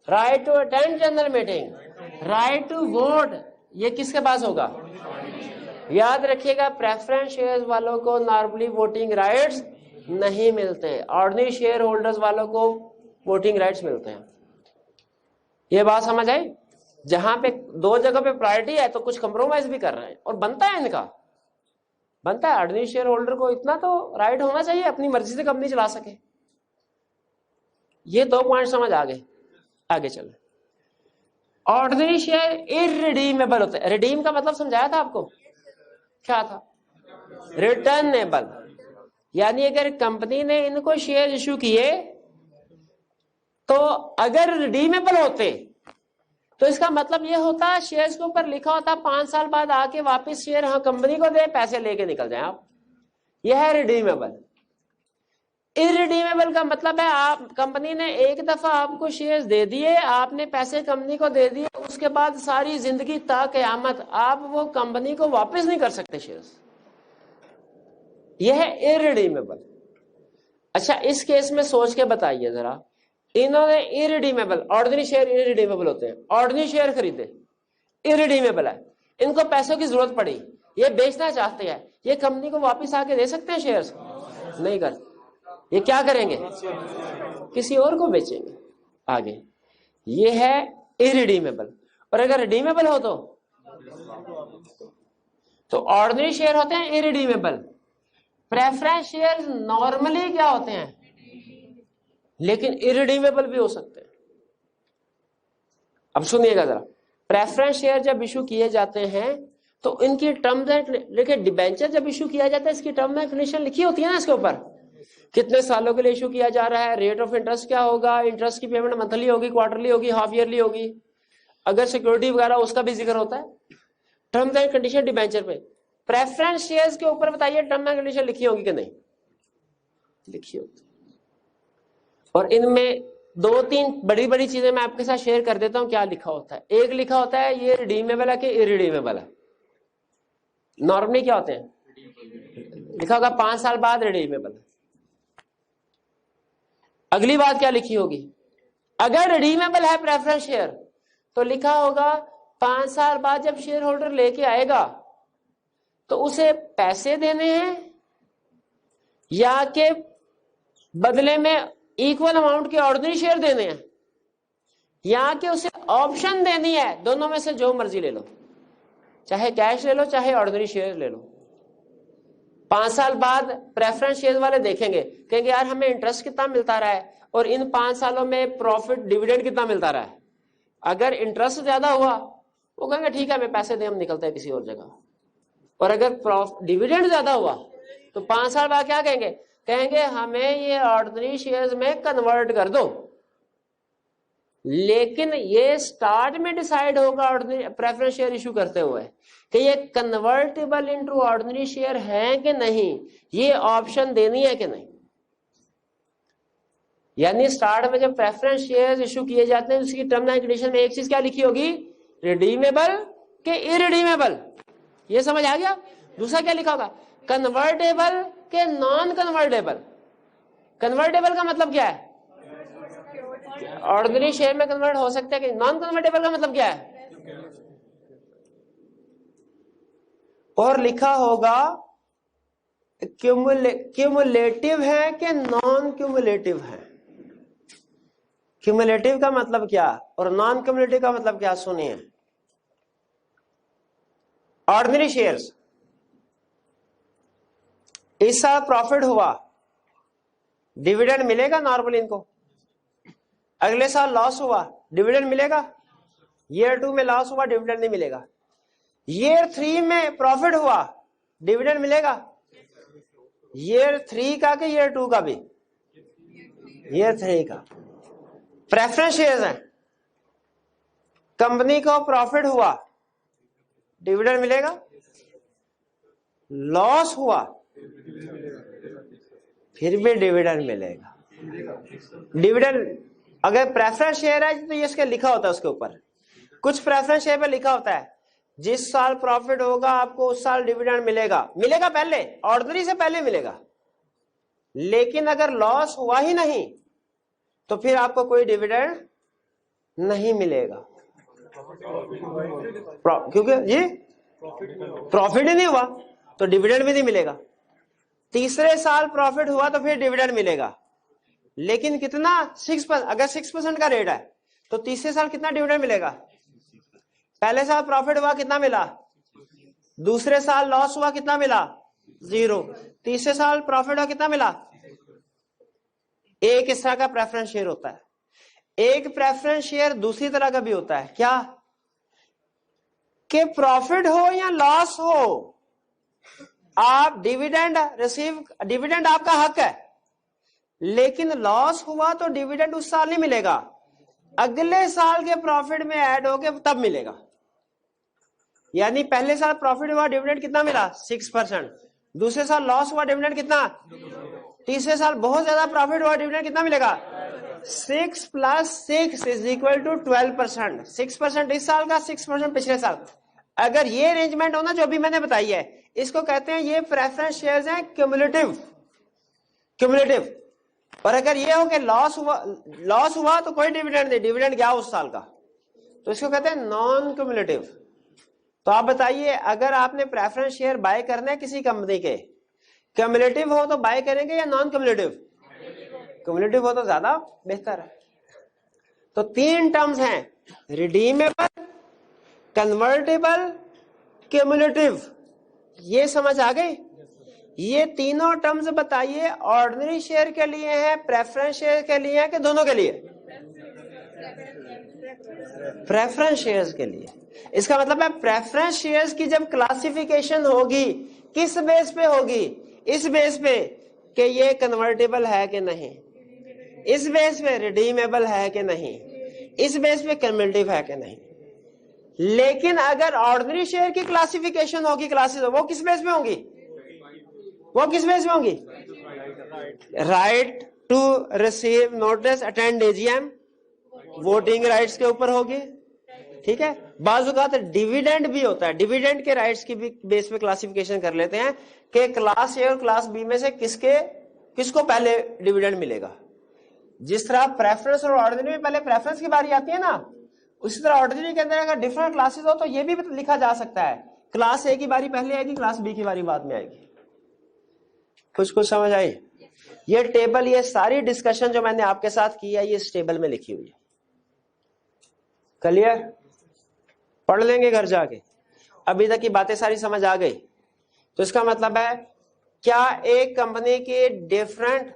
right to attend general meeting, right to vote, ये किसके पास होगा? याद रखिएगा प्रेफरेंस शेयर्स वालों को नॉर्मली वोटिंग राइट्स नहीं मिलते, ऑर्डिनरी शेयर होल्डर्स वालों को वोटिंग राइट्स मिलते हैं। ये बात समझ आई? जहां पे दो जगह पे प्रायोरिटी है तो कुछ कंप्रोमाइज भी कर रहे हैं, और बनता है इनका, बनता है। ऑर्डिनरी शेयर होल्डर को इतना तो राइट होना चाहिए अपनी मर्जी से कंपनी चला सके। ये 2 पॉइंट समझ आ गए, आगे चले। ऑर्डिनरी शेयर इररिडीमेबल होते हैं। रिडीम का मतलब समझाया था आपको, क्या था? रिटर्नेबल। यानी अगर कंपनी ने इनको शेयर इश्यू किए तो अगर रिडीमेबल होते तो इसका मतलब ये होता है शेयर्स के ऊपर लिखा होता 5 साल बाद आके वापस शेयर हाँ कंपनी को दे, पैसे लेके निकल जाए आप। यह है रिडीमेबल। इरिडीमेबल का मतलब है आप कंपनी ने एक दफा आपको शेयर्स दे दिए, आपने पैसे कंपनी को दे दिए, उसके बाद सारी जिंदगी ता कयामत आप वो कंपनी को वापस नहीं कर सकते शेयर्स। यह है इरिडीमेबल। अच्छा इस केस में सोच के बताइए जरा, इन्होंने इरिडीमेबल, ऑर्डिनरी शेयर इरिडीमेबल होते हैं, ऑर्डिनरी शेयर खरीदे, इरिडीमेबल है, इनको पैसों की जरूरत पड़ी, ये बेचना चाहते हैं, ये कंपनी को वापस आके दे सकते हैं शेयर्स? नहीं कर, ये क्या करेंगे? किसी और को बेचेंगे आगे। ये है इरिडीमेबल। और अगर रिडीमेबल हो तो ऑर्डिनरी शेयर होते हैं इरिडीमेबल। प्रेफरेंस शेयर नॉर्मली क्या होते हैं, लेकिन इरिडीमेबल भी हो सकते हैं। अब सुनिएगा जरा, प्रेफरेंस शेयर जब इशू किए जाते हैं तो इनकी टर्म्स एंड, देखिए डिबेंचर जब इशू किया जाता है इसकी टर्म एंड कंडीशन लिखी होती है ना इसके ऊपर, कितने सालों के लिए इशू किया जा रहा है, रेट ऑफ इंटरेस्ट क्या होगा, इंटरेस्ट की पेमेंट मंथली होगी, क्वार्टरली होगी, हाफ ईयरली होगी, अगर सिक्योरिटी वगैरह उसका भी जिक्र होता है। टर्म्स एंड कंडीशन डिबेंचर पे। प्रेफरेंस शेयर्स के ऊपर बताइए टर्म एंड कंडीशन लिखी होगी कि नहीं? लिखी होगी। और इनमें 2-3 बड़ी बड़ी चीजें मैं आपके साथ शेयर कर देता हूं क्या लिखा होता है। एक लिखा होता है ये रिडीमेबल है कि इरिडीमेबल है। नॉर्मली क्या होते हैं, लिखा होगा 5 साल बाद रिडीमेबल है। अगली बात क्या लिखी होगी, अगर रिडीमेबल है प्रेफरेंस शेयर तो लिखा होगा 5 साल बाद जब शेयर होल्डर लेके आएगा तो उसे पैसे देने हैं या के बदले में इक्वल अमाउंट के ऑर्डिनरी शेयर देने हैं, या कि उसे ऑप्शन देनी है, दोनों में से जो मर्जी ले लो, चाहे कैश ले लो चाहे ऑर्डिनरी शेयर ले लो। 5 साल बाद प्रेफरेंस शेयर वाले देखेंगे, कहेंगे यार हमें इंटरेस्ट कितना मिलता रहा है और इन 5 सालों में प्रॉफिट डिविडेंड कितना मिलता रहा है। अगर इंटरेस्ट ज्यादा हुआ वो कहेंगे ठीक है हमें पैसे दे, हम निकलते हैं किसी और जगह। और अगर डिविडेंड ज्यादा हुआ तो 5 साल बाद क्या कहेंगे, कहेंगे हमें ये ऑर्डिनरी शेयर्स में कन्वर्ट कर दो। लेकिन ये स्टार्ट में डिसाइड होगा ऑर्डिनरी प्रेफरेंस शेयर इशू करते हुए कि ये कन्वर्टेबल इनटू ऑर्डिनरी शेयर है कि नहीं, ये ऑप्शन देनी है कि नहीं। यानी स्टार्ट में जब प्रेफरेंस शेयर इशू किए जाते हैं उसकी टर्म एंड कंडीशन में एक चीज क्या लिखी होगी, रिडीमेबल के इरिडीमेबल। ये समझ आ गया? दूसरा क्या लिखा होगा, कन्वर्टेबल के नॉन कन्वर्टेबल। कन्वर्टेबल का मतलब क्या है, ऑर्डिनरी शेयर में कन्वर्ट हो सकते हैं कि नॉन कन्वर्टेबल का मतलब क्या है। और लिखा होगा क्यूमुलेटिव है कि नॉन क्यूमुलेटिव है। क्यूमुलेटिव का मतलब क्या और नॉन क्यूमुलेटिव का मतलब क्या, सुनिए। ऑर्डिनरी शेयर्स, इस साल प्रॉफिट हुआ, डिविडेंड मिलेगा नॉर्मली इनको। अगले साल लॉस हुआ, डिविडेंड मिलेगा। ईयर 2 में लॉस हुआ, डिविडेंड नहीं मिलेगा। ईयर 3 में प्रॉफिट हुआ, डिविडेंड मिलेगा। ईयर 3 का कि ईयर 2 का भी? ईयर 3 का। प्रेफरेंस शेयर्स हैं, कंपनी को प्रॉफिट हुआ, डिविडेंड मिलेगा। लॉस हुआ फिर भी डिविडेंड मिलेगा। डिविडेंड अगर प्रेफरेंस शेयर है तो ये इसके लिखा होता है उसके ऊपर। कुछ प्रेफरेंस शेयर पे लिखा होता है जिस साल प्रॉफिट होगा आपको उस साल डिविडेंड मिलेगा। मिलेगा पहले, ऑर्डिनरी से पहले मिलेगा। लेकिन अगर लॉस हुआ ही नहीं तो फिर आपको कोई डिविडेंड नहीं मिलेगा, क्योंकि ये प्रॉफिट ही नहीं हुआ तो डिविडेंड भी नहीं मिलेगा। तीसरे साल प्रॉफिट हुआ तो फिर डिविडेंड मिलेगा, लेकिन कितना, 6%। अगर 6% का रेट है तो तीसरे साल कितना डिविडेंड मिलेगा? पहले साल प्रॉफिट हुआ कितना मिला, दूसरे साल लॉस हुआ कितना मिला, 0। तीसरे साल प्रॉफिट हुआ कितना मिला। एक इस तरह का प्रेफरेंस शेयर होता है। एक प्रेफरेंस शेयर दूसरी तरह का भी होता है, क्या कि प्रॉफिट हो या लॉस हो, आप डिविडेंड रिसीव, डिविडेंड आपका हक है, लेकिन लॉस हुआ तो डिविडेंड उस साल नहीं मिलेगा। अगले साल के प्रॉफिट में ऐड होके तब मिलेगा। यानी पहले साल प्रॉफिट हुआ, डिविडेंड कितना मिला 6%, दूसरे साल लॉस हुआ, डिविडेंड कितना, तीसरे साल बहुत ज्यादा प्रॉफिट हुआ, डिविडेंड कितना मिलेगा 6 + 6 = 12%। 6% इस साल का, 6% पिछले साल। अगर ये अरेंजमेंट हो ना जो भी मैंने बताई है, इसको कहते हैं ये प्रेफरेंस शेयर्स हैं क्यूमुलेटिव। और अगर ये हो कि लॉस हुआ तो कोई डिविडेंड नहीं, डिविडेंड गया उस साल का, तो इसको कहते हैं नॉन क्यूमुलेटिव। तो आप बताइए, अगर आपने प्रेफरेंस शेयर बाय करना है किसी कंपनी के, क्यूमुलेटिव हो तो बाय करेंगे या नॉन क्यूमुलेटिव? क्यूमुलेटिव हो तो ज्यादा बेहतर है। तो 3 टर्म्स हैं, रिडीमेबल, कन्वर्टेबल, क्यूमुलेटिव। ये समझ आ गई? ये तीनों टर्म्स बताइए, ऑर्डिनरी शेयर के लिए है, प्रेफरेंस शेयर के लिए है कि दोनों के लिए? प्रेफरेंस शेयर्स के लिए। इसका मतलब है प्रेफरेंस शेयर्स की जब क्लासिफिकेशन होगी, किस बेस पे होगी? इस बेस पे कि ये कन्वर्टेबल है कि नहीं, इस बेस पे रिडीमेबल है कि नहीं, इस बेस पे कम्युलेटिव है कि नहीं। लेकिन अगर ऑर्डिनरी शेयर की क्लासिफिकेशन होगी, क्लासेस, वो किस बेस पे होंगी? वो किस बेस पे होंगी? Right to receive notice, attend AGM, voting rights के ऊपर होगी। ठीक है, बाजुकात डिविडेंड भी होता है, डिविडेंड के राइट्स की भी बेस पे क्लासिफिकेशन कर लेते हैं कि क्लास ए और क्लास बी में से किसको पहले डिविडेंड मिलेगा। जिस तरह प्रेफरेंस और ऑर्डिनरी में पहले प्रेफरेंस की बारी आती है ना, उसी तरह ऑर्डिनरी के अंदर अगर डिफरेंट क्लासेस हो तो ये भी लिखा जा सकता है, क्लास ए की बारी पहले आएगी, क्लास बी की बारी बाद में आएगी। कुछ समझ आई? ये टेबल, ये सारी डिस्कशन जो मैंने आपके साथ की है, ये इस टेबल में लिखी हुई है। क्लियर? पढ़ लेंगे घर जाके। अभी तक की बातें सारी समझ आ गई? तो इसका मतलब है, क्या एक कंपनी की different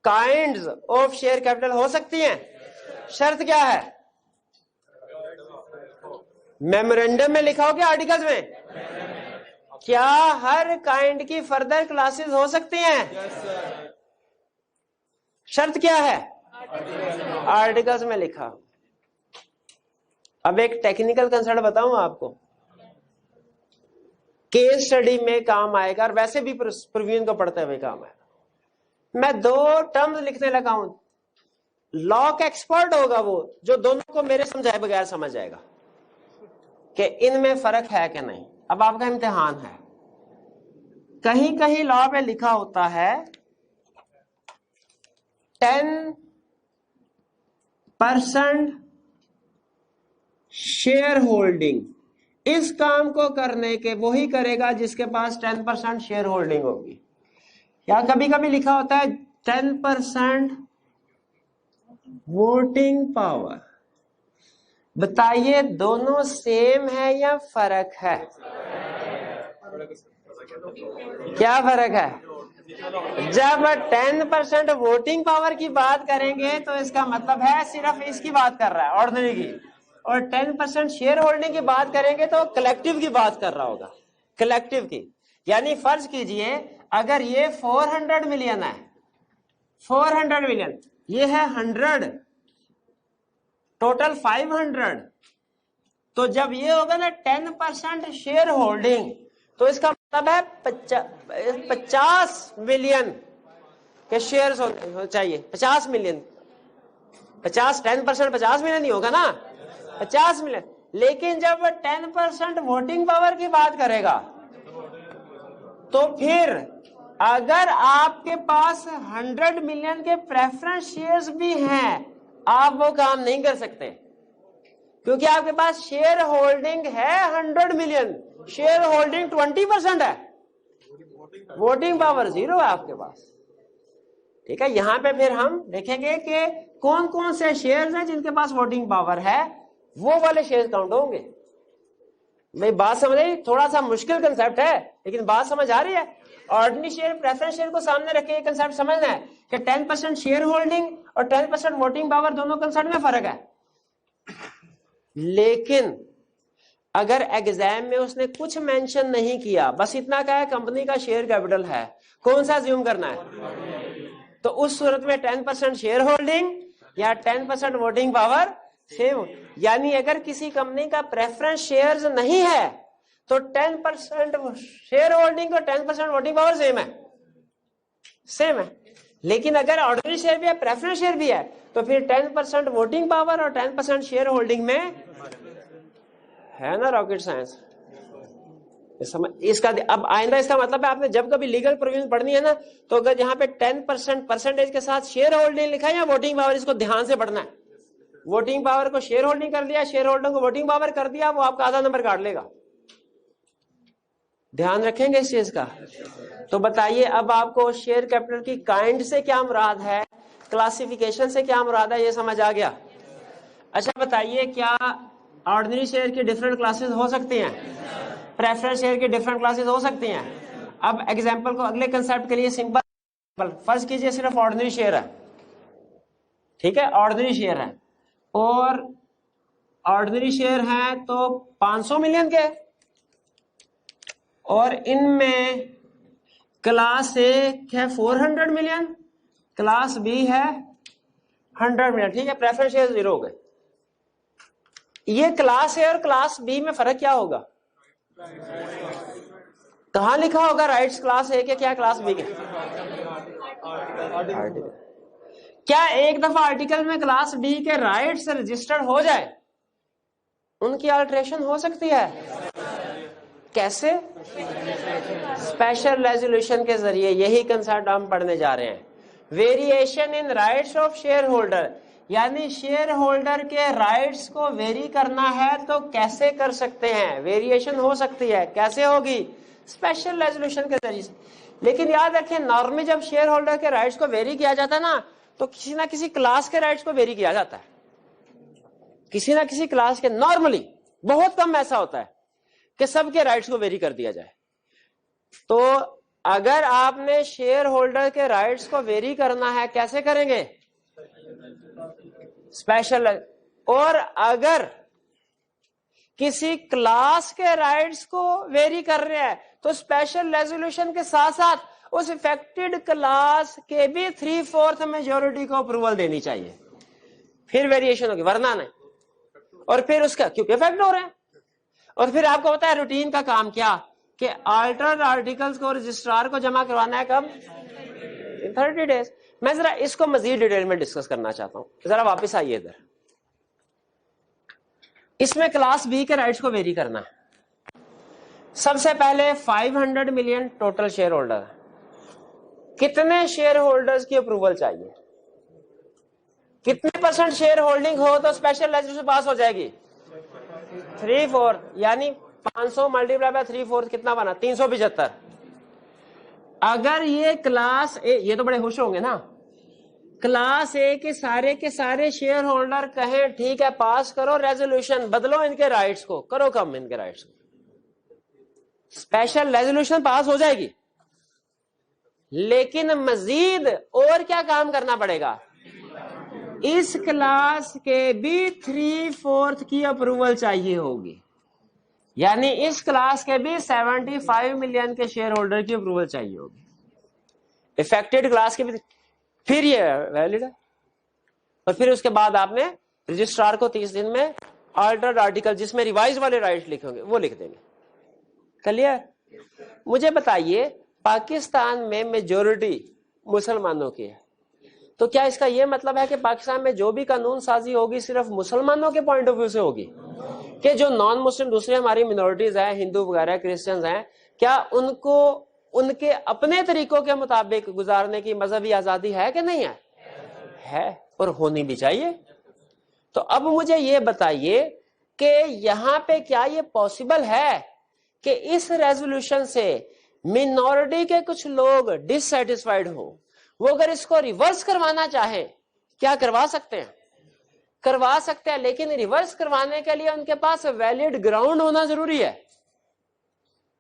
kinds of share capital हो सकती हैं? शर्त क्या है? मेमोरेंडम में लिखा हो कि आर्टिकल्स में? क्या हर काइंड की फर्दर क्लासेस हो सकती हैं? शर्त क्या है? आर्टिकल्स में लिखा। अब एक टेक्निकल कंसर्न बताऊं आपको, केस स्टडी में काम आएगा और वैसे भी प्रोविजन को पढ़ते हुए काम आएगा। मैं 2 टर्म्स लिखने लगा हूं, लॉ का एक्सपर्ट होगा वो जो दोनों को मेरे समझाए बगैर समझ जाएगा कि इनमें फर्क है कि नहीं। अब आपका इम्तिहान है, कहीं कहीं लॉ में लिखा होता है 10% शेयर होल्डिंग। इस काम को करने के वही करेगा जिसके पास 10% शेयर होल्डिंग होगी। या कभी कभी लिखा होता है 10% वोटिंग पावर। बताइए दोनों सेम है या फर्क है? क्या फर्क है? जब 10% वोटिंग पावर की बात करेंगे तो इसका मतलब है सिर्फ इसकी बात कर रहा है, ऑर्डिनरी की, और 10% शेयर होल्डिंग की बात करेंगे तो कलेक्टिव की बात कर रहा होगा, कलेक्टिव की। यानी फर्ज कीजिए अगर ये 400 मिलियन है, 400 मिलियन, ये है 100, टोटल 500, तो जब ये होगा ना 10% शेयर होल्डिंग, तो इसका मतलब है 50 मिलियन के शेयर्स चाहिए। 50 मिलियन, 10% 50 मिलियन ही होगा ना, 50 मिलियन। लेकिन जब 10% वोटिंग पावर की बात करेगा तो फिर अगर आपके पास 100 मिलियन के प्रेफरेंस शेयर्स भी हैं, आप वो काम नहीं कर सकते, क्योंकि आपके पास शेयर होल्डिंग है 100 मिलियन, शेयर होल्डिंग 20% है, वोटिंग पावर 0 है आपके पास। ठीक है, यहां पे फिर हम देखेंगे कि कौन कौन से शेयर्स हैं जिनके पास वोटिंग पावर है, वो वाले शेयर्स काउंट होंगे। भाई बात समझ आई? थोड़ा सा मुश्किल कंसेप्ट है, लेकिन बात समझ आ रही है। ऑर्डिनरी शेयर, प्रेफरेंस शेयर को सामने रख के कंसेप्ट समझना है कि 10% शेयर होल्डिंग और 10% वोटिंग पावर, दोनों कंसेप्ट में फर्क है। लेकिन अगर एग्जाम में उसने कुछ मेंशन नहीं किया, बस इतना कहा कंपनी का शेयर कैपिटल है, कौन सा अज्यूम करना है? तो उस सूरत में 10% शेयर होल्डिंग, या 10% वोटिंग पावर सेम। यानी अगर किसी कंपनी का प्रेफरेंस शेयर्स नहीं है तो 10% शेयर होल्डिंग और 10% वोटिंग पावर सेम है। लेकिन अगर ऑर्डिनरी शेयर भी है, प्रेफरेंस शेयर भी है, तो फिर 10% वोटिंग पावर और 10% शेयर होल्डिंग में है ना रॉकेट साइंस। इसका अब आइंदा इसका मतलब है आपने जब कभी लीगल प्रोविजन पढ़नी है ना, तो अगर यहाँ पे 10% परसेंटेज के साथ शेयर होल्डिंग लिखा है या वोटिंग पावर, इसको ध्यान से पढ़ना है। वोटिंग पावर को शेयर होल्डिंग कर दिया, शेयर होल्डिंग को वोटिंग पावर कर दिया, वो आपका आधा नंबर काट लेगा। ध्यान रखेंगे इस चीज का। तो बताइए अब आपको शेयर कैपिटल की काइंड से क्या मुराद है, क्लासिफिकेशन से क्या मुराद है, ये समझ आ गया। अच्छा बताइए, क्या ऑर्डिनरी शेयर की डिफरेंट क्लासेस हो सकती हैं, प्रेफरेंस शेयर की डिफरेंट क्लासेस हो सकती हैं। अब एग्जांपल को अगले कंसेप्ट के लिए सिंपल फर्ज कीजिए, सिर्फ ऑर्डिनरी शेयर है, ठीक है, ऑर्डिनरी शेयर है और ऑर्डिनरी शेयर है तो 500 मिलियन के, और इनमें क्लास ए है 400 मिलियन, क्लास बी है 100 मिलियन, ठीक है, प्रेफरेंस शेयर 0 हो गए। ये क्लास ए और क्लास बी में फर्क क्या होगा, कहां लिखा होगा राइट्स क्लास ए के क्या क्लास बी के? क्या एक दफा आर्टिकल में क्लास बी के राइट्स रजिस्टर्ड हो जाए, उनकी अल्टरेशन हो सकती है? कैसे? स्पेशल रेजोल्यूशन के जरिए। यही कंसेप्ट हम पढ़ने जा रहे हैं। Variation in rights of share holder, यानी शेयर होल्डर के राइट्स को वेरी करना है तो कैसे कर सकते हैं, वेरिएशन हो सकती है, कैसे होगी? स्पेशल रेजोल्यूशन के जरिए। लेकिन याद रखें, नॉर्मली जब शेयर होल्डर के राइट्स को वेरी किया जाता है ना, तो किसी ना किसी क्लास के राइट्स को वेरी किया जाता है, किसी ना किसी क्लास के। नॉर्मली बहुत कम ऐसा होता है कि सबके राइट्स को वेरी कर दिया जाए। तो अगर आपने शेयर होल्डर के राइट्स को वेरी करना है, कैसे करेंगे? स्पेशल। और अगर किसी क्लास के राइट्स को वेरी कर रहे हैं तो स्पेशल रेजोल्यूशन के साथ साथ उस इफेक्टेड क्लास के भी 3/4 मेजोरिटी को अप्रूवल देनी चाहिए, फिर वेरिएशन होगी, वरना नहीं। और फिर उसका क्योंकि इफेक्ट हो रहे हैं। और फिर आपको पता है रूटीन का काम क्या, कि अल्टर्ड आर्टिकल्स को रजिस्ट्रार को जमा करवाना है कब? इन 30 डेज। मैं जरा इसको मजीद डिटेल में डिस्कस करना चाहता हूं, जरा वापस आइए इधर। इसमें क्लास बी के राइट्स को वेरी करना है। सबसे पहले 500 मिलियन टोटल शेयर होल्डर, कितने शेयर होल्डर्स की अप्रूवल चाहिए? कितने परसेंट शेयर होल्डिंग हो तो स्पेशल रेजोल्यूशन पास हो जाएगी? 3/4, यानी 500 मल्टीप्लाई बाय 3/4 कितना बना? 375। अगर ये क्लास ए, ये तो बड़े खुश होंगे ना, क्लास ए के सारे शेयर होल्डर कहें ठीक है पास करो रेजोल्यूशन, बदलो इनके राइट्स को, करो कम इनके राइट्स को, स्पेशल रेजोल्यूशन पास हो जाएगी। लेकिन मजीद और क्या काम करना पड़ेगा? इस क्लास के भी 3/4 की अप्रूवल चाहिए होगी, यानी इस क्लास के भी 75 मिलियन के शेयर होल्डर की अप्रूवल चाहिए होगी, इफेक्टेड क्लास के भी। फिर ये वैलिड है। और फिर उसके बाद आपने रजिस्ट्रार को 30 दिन में अल्टर्ड आर्टिकल जिसमें रिवाइज वाले राइट्स लिखे होंगे वो लिख देंगे। क्लियर? मुझे बताइए, पाकिस्तान में मेजोरिटी मुसलमानों की है, तो क्या इसका यह मतलब है कि पाकिस्तान में जो भी कानून साजी होगी सिर्फ मुसलमानों के पॉइंट ऑफ व्यू से होगी, कि जो नॉन मुस्लिम दूसरे हमारी मिनोरिटीज हैं, हिंदू वगैरह क्रिश्चियंस हैं, क्या उनको उनके अपने तरीकों के मुताबिक गुजारने की मजहबी आजादी है कि नहीं है? है, और होनी भी चाहिए। तो अब मुझे ये बताइए कि यहां पे क्या ये पॉसिबल है कि इस रेजोल्यूशन से मिनोरिटी के कुछ लोग डिससेटिस्फाइड हो, वो अगर इसको रिवर्स करवाना चाहे, क्या करवा सकते हैं? करवा सकते हैं, लेकिन रिवर्स करवाने के लिए उनके पास वैलिड ग्राउंड होना जरूरी है।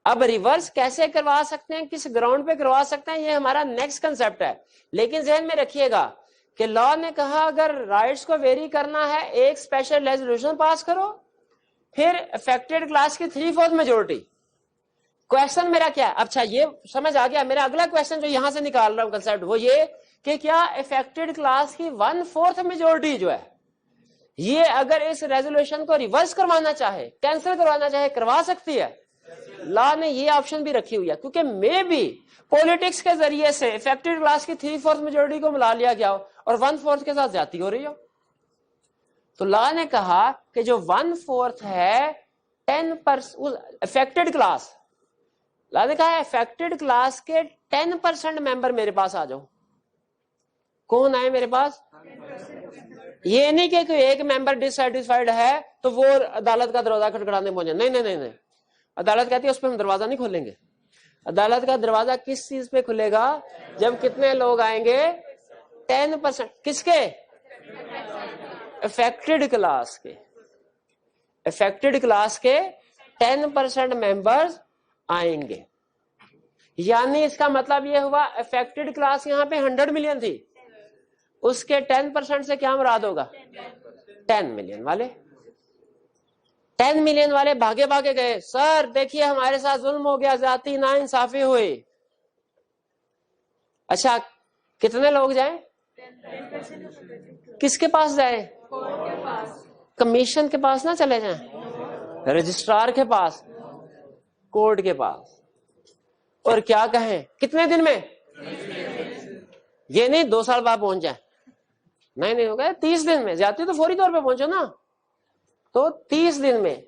अब रिवर्स कैसे करवा सकते हैं, किस ग्राउंड पे करवा सकते हैं, ये हमारा नेक्स्ट कंसेप्ट है। लेकिन ध्यान में रखिएगा कि लॉ ने कहा अगर राइट्स को वेरी करना है, एक स्पेशल रेजोल्यूशन पास करो, फिर अफेक्टेड क्लास की 3/4 मेजोरिटी, क्वेश्चन मेरा क्या है, अच्छा ये समझ आ गया। मेरा अगला क्वेश्चन जो यहां से निकाल रहा हूं कंसेप्ट वो ये कि क्या अफेक्टेड क्लास की 1/4 मेजोरिटी जो है ये अगर इस रेजोल्यूशन को रिवर्स करवाना चाहे, कैंसिल करवाना चाहे, करवा सकती है। लॉ ने ये ऑप्शन भी रखी हुई है, क्योंकि मे भी पॉलिटिक्स के जरिए से इफेक्टेड क्लास की 3/4 मेजोरिटी को मिला लिया गया हो और 1/4 के साथ ज्यादती हो रही हो। तो लॉ ने कहा कि जो 1/4 है 10% अफेक्टेड क्लास, लॉ ने कहा अफेक्टेड क्लास के 10% मेंबर मेरे पास आ जाओ। कौन आए मेरे पास? ये नहीं कि कोई एक मेंबर डिससेटिस्फाइड है तो वो अदालत का दरवाजा खटखटाने पहुंचे। नहीं नहीं नहीं नहीं, अदालत कहती है उस पर हम दरवाजा नहीं खोलेंगे। अदालत का दरवाजा किस चीज पे खुलेगा? जब कितने लोग आएंगे? 10%। किसके? अफेक्टेड क्लास के। अफेक्टेड क्लास के 10% मेंबर्स आएंगे। यानी इसका मतलब यह हुआ अफेक्टेड क्लास यहां पे 100 मिलियन थी, उसके 10% से क्या मुराद होगा? 10 मिलियन वाले। 10 मिलियन वाले भागे भागे गए, सर देखिए हमारे साथ जुल्म हो गया, ज्यादती नाइंसाफी हुई। अच्छा कितने लोग जाए? किसके पास जाए? कमीशन के पास ना चले जाएं, रजिस्ट्रार के पास, कोर्ट के पास। और क्या कहें? कितने दिन में? ये नहीं 2 साल बाद पहुंच जाए, नहीं नहीं होगा 30 दिन में। जाती तो फौरी तौर पे पहुंचो ना, तो 30 दिन में।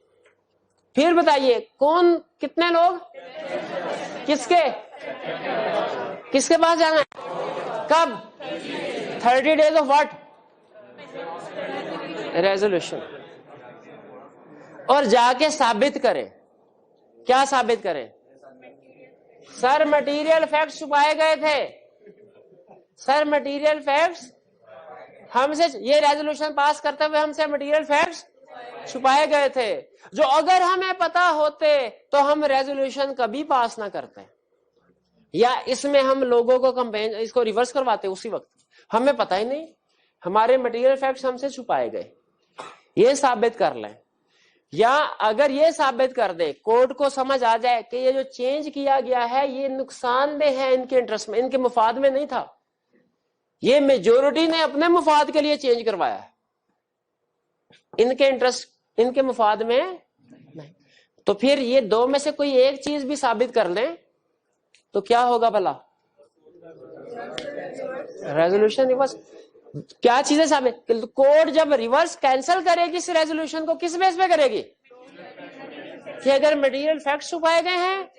फिर बताइए कौन, कितने लोग, किसके किसके पास जाना है? कब? 30 डेज ऑफ व्हाट? रेजोल्यूशन। और जाके साबित करें। क्या साबित करें? सर मटेरियल फैक्ट्स छुपाए गए थे, सर मटेरियल फैक्ट्स हमसे, ये रेजोल्यूशन पास करते हुए हमसे मटेरियल फैक्ट्स छुपाए गए थे, जो अगर हमें पता होते तो हम रेजोल्यूशन कभी पास ना करते, या इसमें हम लोगों को कंपेन इसको रिवर्स करवाते उसी वक्त। हमें पता ही नहीं, हमारे मटेरियल फैक्ट्स हमसे छुपाए गए। ये साबित कर लें, या अगर ये साबित कर दे, कोर्ट को समझ आ जाए कि ये जो चेंज किया गया है ये नुकसानदेह है इनके इंटरेस्ट में, इनके मुफाद में नहीं था, ये मेजोरिटी ने अपने मुफाद के लिए चेंज करवाया है, इनके इंटरेस्ट, इनके मुफाद में नहीं, तो फिर ये दो में से कोई एक चीज भी साबित कर लें तो क्या होगा भला? Resolution reverse. क्या चीजें साबित? कोर्ट जब रिवर्स कैंसिल करेगी इस रेजोल्यूशन को, किस बेस पे करेगी? कि अगर मटेरियल फैक्ट्स छुपाए गए हैं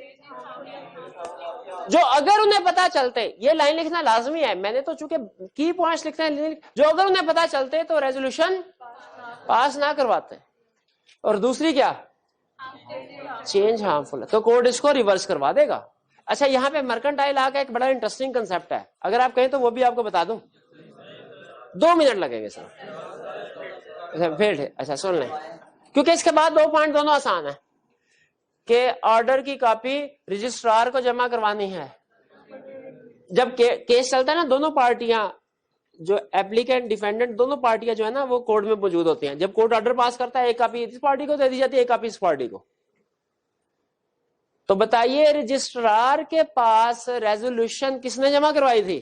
जो अगर उन्हें पता चलते, ये लाइन लिखना लाजमी है, मैंने तो चूंकि की पॉइंट्स लिखते हैं, जो अगर उन्हें पता चलते तो रेजोल्यूशन पास ना करवाते। और दूसरी क्या? चेंज हार्मफुल है, तो कोर्ट इसको रिवर्स करवा देगा। अच्छा यहाँ पे मर्केंटाइल लॉ का एक बड़ा इंटरेस्टिंग कंसेप्ट है, अगर आप कहें तो वो भी आपको बता दूं, 2 मिनट लगेंगे सर। अच्छा फिर अच्छा सुन लें, क्योंकि इसके बाद 2 पॉइंट दोनों आसान है कि ऑर्डर की कॉपी रजिस्ट्रार को जमा करवानी है। जब केस चलता है ना, दोनों पार्टियां, जो एप्लीकेंट डिफेंडेंट, दोनों पार्टियां जो है ना वो कोर्ट में मौजूद होती हैं। जब कोर्ट ऑर्डर पास करता है, एक कॉपी इस पार्टी को दे दी जाती है, एक कॉपी इस पार्टी को। तो बताइए रजिस्ट्रार के पास रेजोल्यूशन किसने जमा करवाई थी?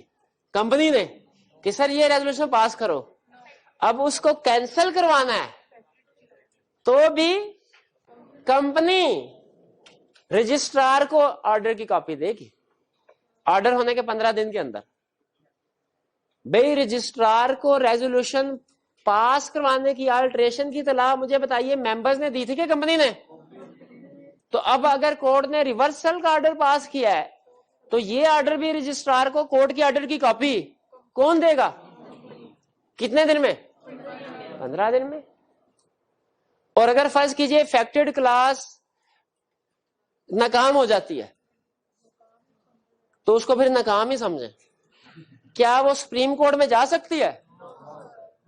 कंपनी ने, कि सर ये रेजोल्यूशन पास करो। अब उसको कैंसिल करवाना है तो भी कंपनी रजिस्ट्रार को ऑर्डर की कॉपी देगी, ऑर्डर होने के 15 दिन के अंदर। भाई रजिस्ट्रार को रेजोल्यूशन पास करवाने की, अल्टरेशन की इत्तला मुझे बताइए मेंबर्स ने दी थी कि कंपनी ने? तो अब अगर कोर्ट ने रिवर्सल का ऑर्डर पास किया है तो ये ऑर्डर भी रजिस्ट्रार को, कोर्ट की ऑर्डर की कॉपी कौन देगा? कितने दिन में? 15 दिन में। और अगर फर्ज कीजिए अफेक्टेड क्लास नाकाम हो जाती है तो उसको फिर नाकाम ही समझें। क्या वो सुप्रीम कोर्ट में जा सकती है?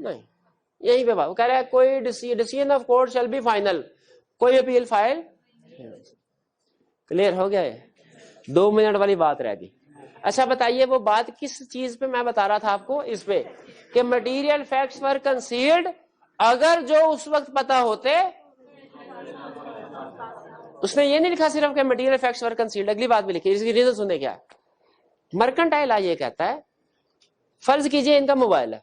नहीं, यही पे बात कह रहा है, कोई decision of court shall be final, कोई अपील फाइल। क्लियर हो गया है? 2 मिनट वाली बात रह गई। अच्छा बताइए वो बात किस चीज पे मैं बता रहा था आपको? इस पे कि मटेरियल फैक्ट्स वर कंसील्ड, अगर जो उस वक्त पता होते उसने ये नहीं लिखा सिर्फ कि मटेरियल इफेक्ट्स वर कंसील्ड, अगली बात भी लिखी, इसकी रीजन सुनने क्या है। मर्केंटाइल ये कहता है, फर्ज कीजिए इनका मोबाइल है,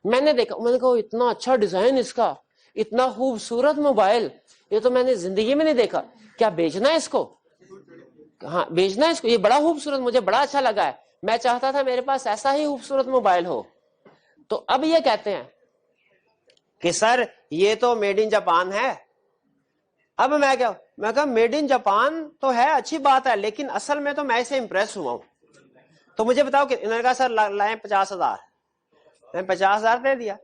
मैंने देखा, मैंने कहा इतना अच्छा डिजाइन इसका, इतना खूबसूरत मोबाइल, ये तो मैंने जिंदगी में नहीं देखा, क्या बेचना है इसको? हाँ बेचना है इसको, ये बड़ा खूबसूरत, मुझे बड़ा अच्छा लगा है, मैं चाहता था मेरे पास ऐसा ही खूबसूरत मोबाइल हो। तो अब ये कहते हैं कि सर ये तो मेड इन जापान है। अब मैं क्या, मैं कहा मेड इन जापान तो है, अच्छी बात है, लेकिन असल में तो मैं इसे इंप्रेस हुआ हूं, तो मुझे बताओ कि इन्होंने कहा सर लाए 50,000, मैंने 50,000 दे दिया।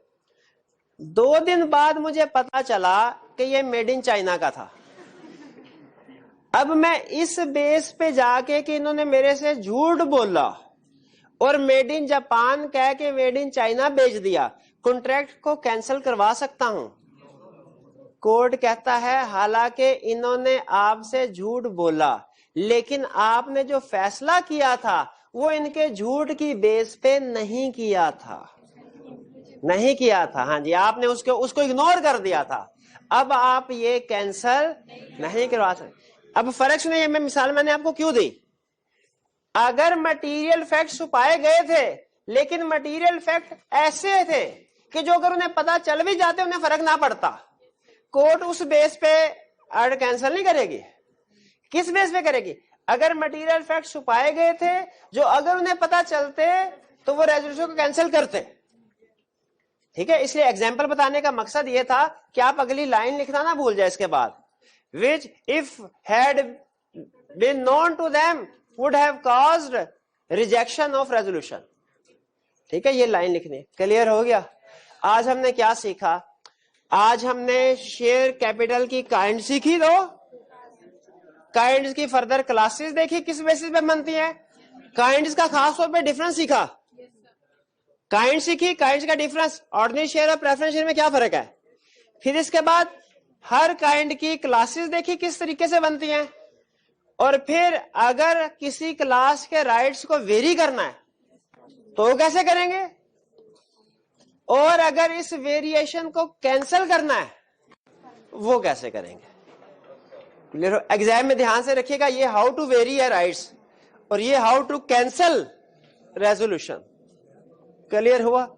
2 दिन बाद मुझे पता चला कि ये मेड इन चाइना का था। अब मैं इस बेस पे जाके कि इन्होंने मेरे से झूठ बोला और मेड इन जापान कह के मेड इन चाइना बेच दिया, कॉन्ट्रैक्ट को कैंसिल करवा सकता हूं? कोर्ट कहता है हालांकि इन्होंने आपसे झूठ बोला, लेकिन आपने जो फैसला किया था वो इनके झूठ की बेस पे नहीं किया था, नहीं किया था। हाँ जी, आपने उसको इग्नोर कर दिया था, अब आप ये कैंसिल नहीं करवा सकते। अब फर्क सुनिए, मैं मिसाल मैंने आपको क्यों दी। अगर मटेरियल फैक्ट छुपाए गए थे, लेकिन मटेरियल फैक्ट ऐसे थे कि जो अगर उन्हें पता चल भी जाते उन्हें फर्क ना पड़ता, कोर्ट उस बेस पे ऑर्डर कैंसिल नहीं करेगी। किस बेस पे करेगी? अगर मटेरियल फैक्ट छुपाए गए थे जो अगर उन्हें पता चलते तो वो रेजोल्यूशन को कैंसिल करते। ठीक है, इसलिए एग्जाम्पल बताने का मकसद ये था कि आप अगली लाइन लिखना ना भूल जाए इसके बाद, which if had been known to them would have caused rejection of resolution। ठीक है, ये लाइन लिखनी। क्लियर हो गया? आज हमने क्या सीखा? आज हमने शेयर कैपिटल की काइंड सीखी, दो काइंड्स की फर्दर क्लासेस देखी, किस बेसिस पे बनती है, काइंड्स का खास तौर पे डिफरेंस सीखा, काइंड सीखी, काइंड्स का डिफरेंस, ऑर्डिनरी शेयर और प्रेफरेंस शेयर में क्या फर्क है। फिर इसके बाद हर काइंड की क्लासेस देखी किस तरीके से बनती हैं, और फिर अगर किसी क्लास के राइट्स को वेरी करना है तो कैसे करेंगे, और अगर इस वेरिएशन को कैंसिल करना है वो कैसे करेंगे। एग्जाम में ध्यान से रखिएगा, ये हाउ टू वेरी है राइट्स और ये how to cancel resolution. Clear हुआ?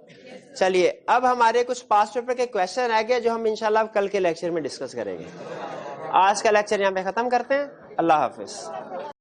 चलिए अब हमारे कुछ पास्ट पेपर के क्वेश्चन रह गए जो हम इंशाल्लाह कल के लेक्चर में डिस्कस करेंगे। आज का लेक्चर यहाँ पे खत्म करते हैं। अल्लाह हाफिज।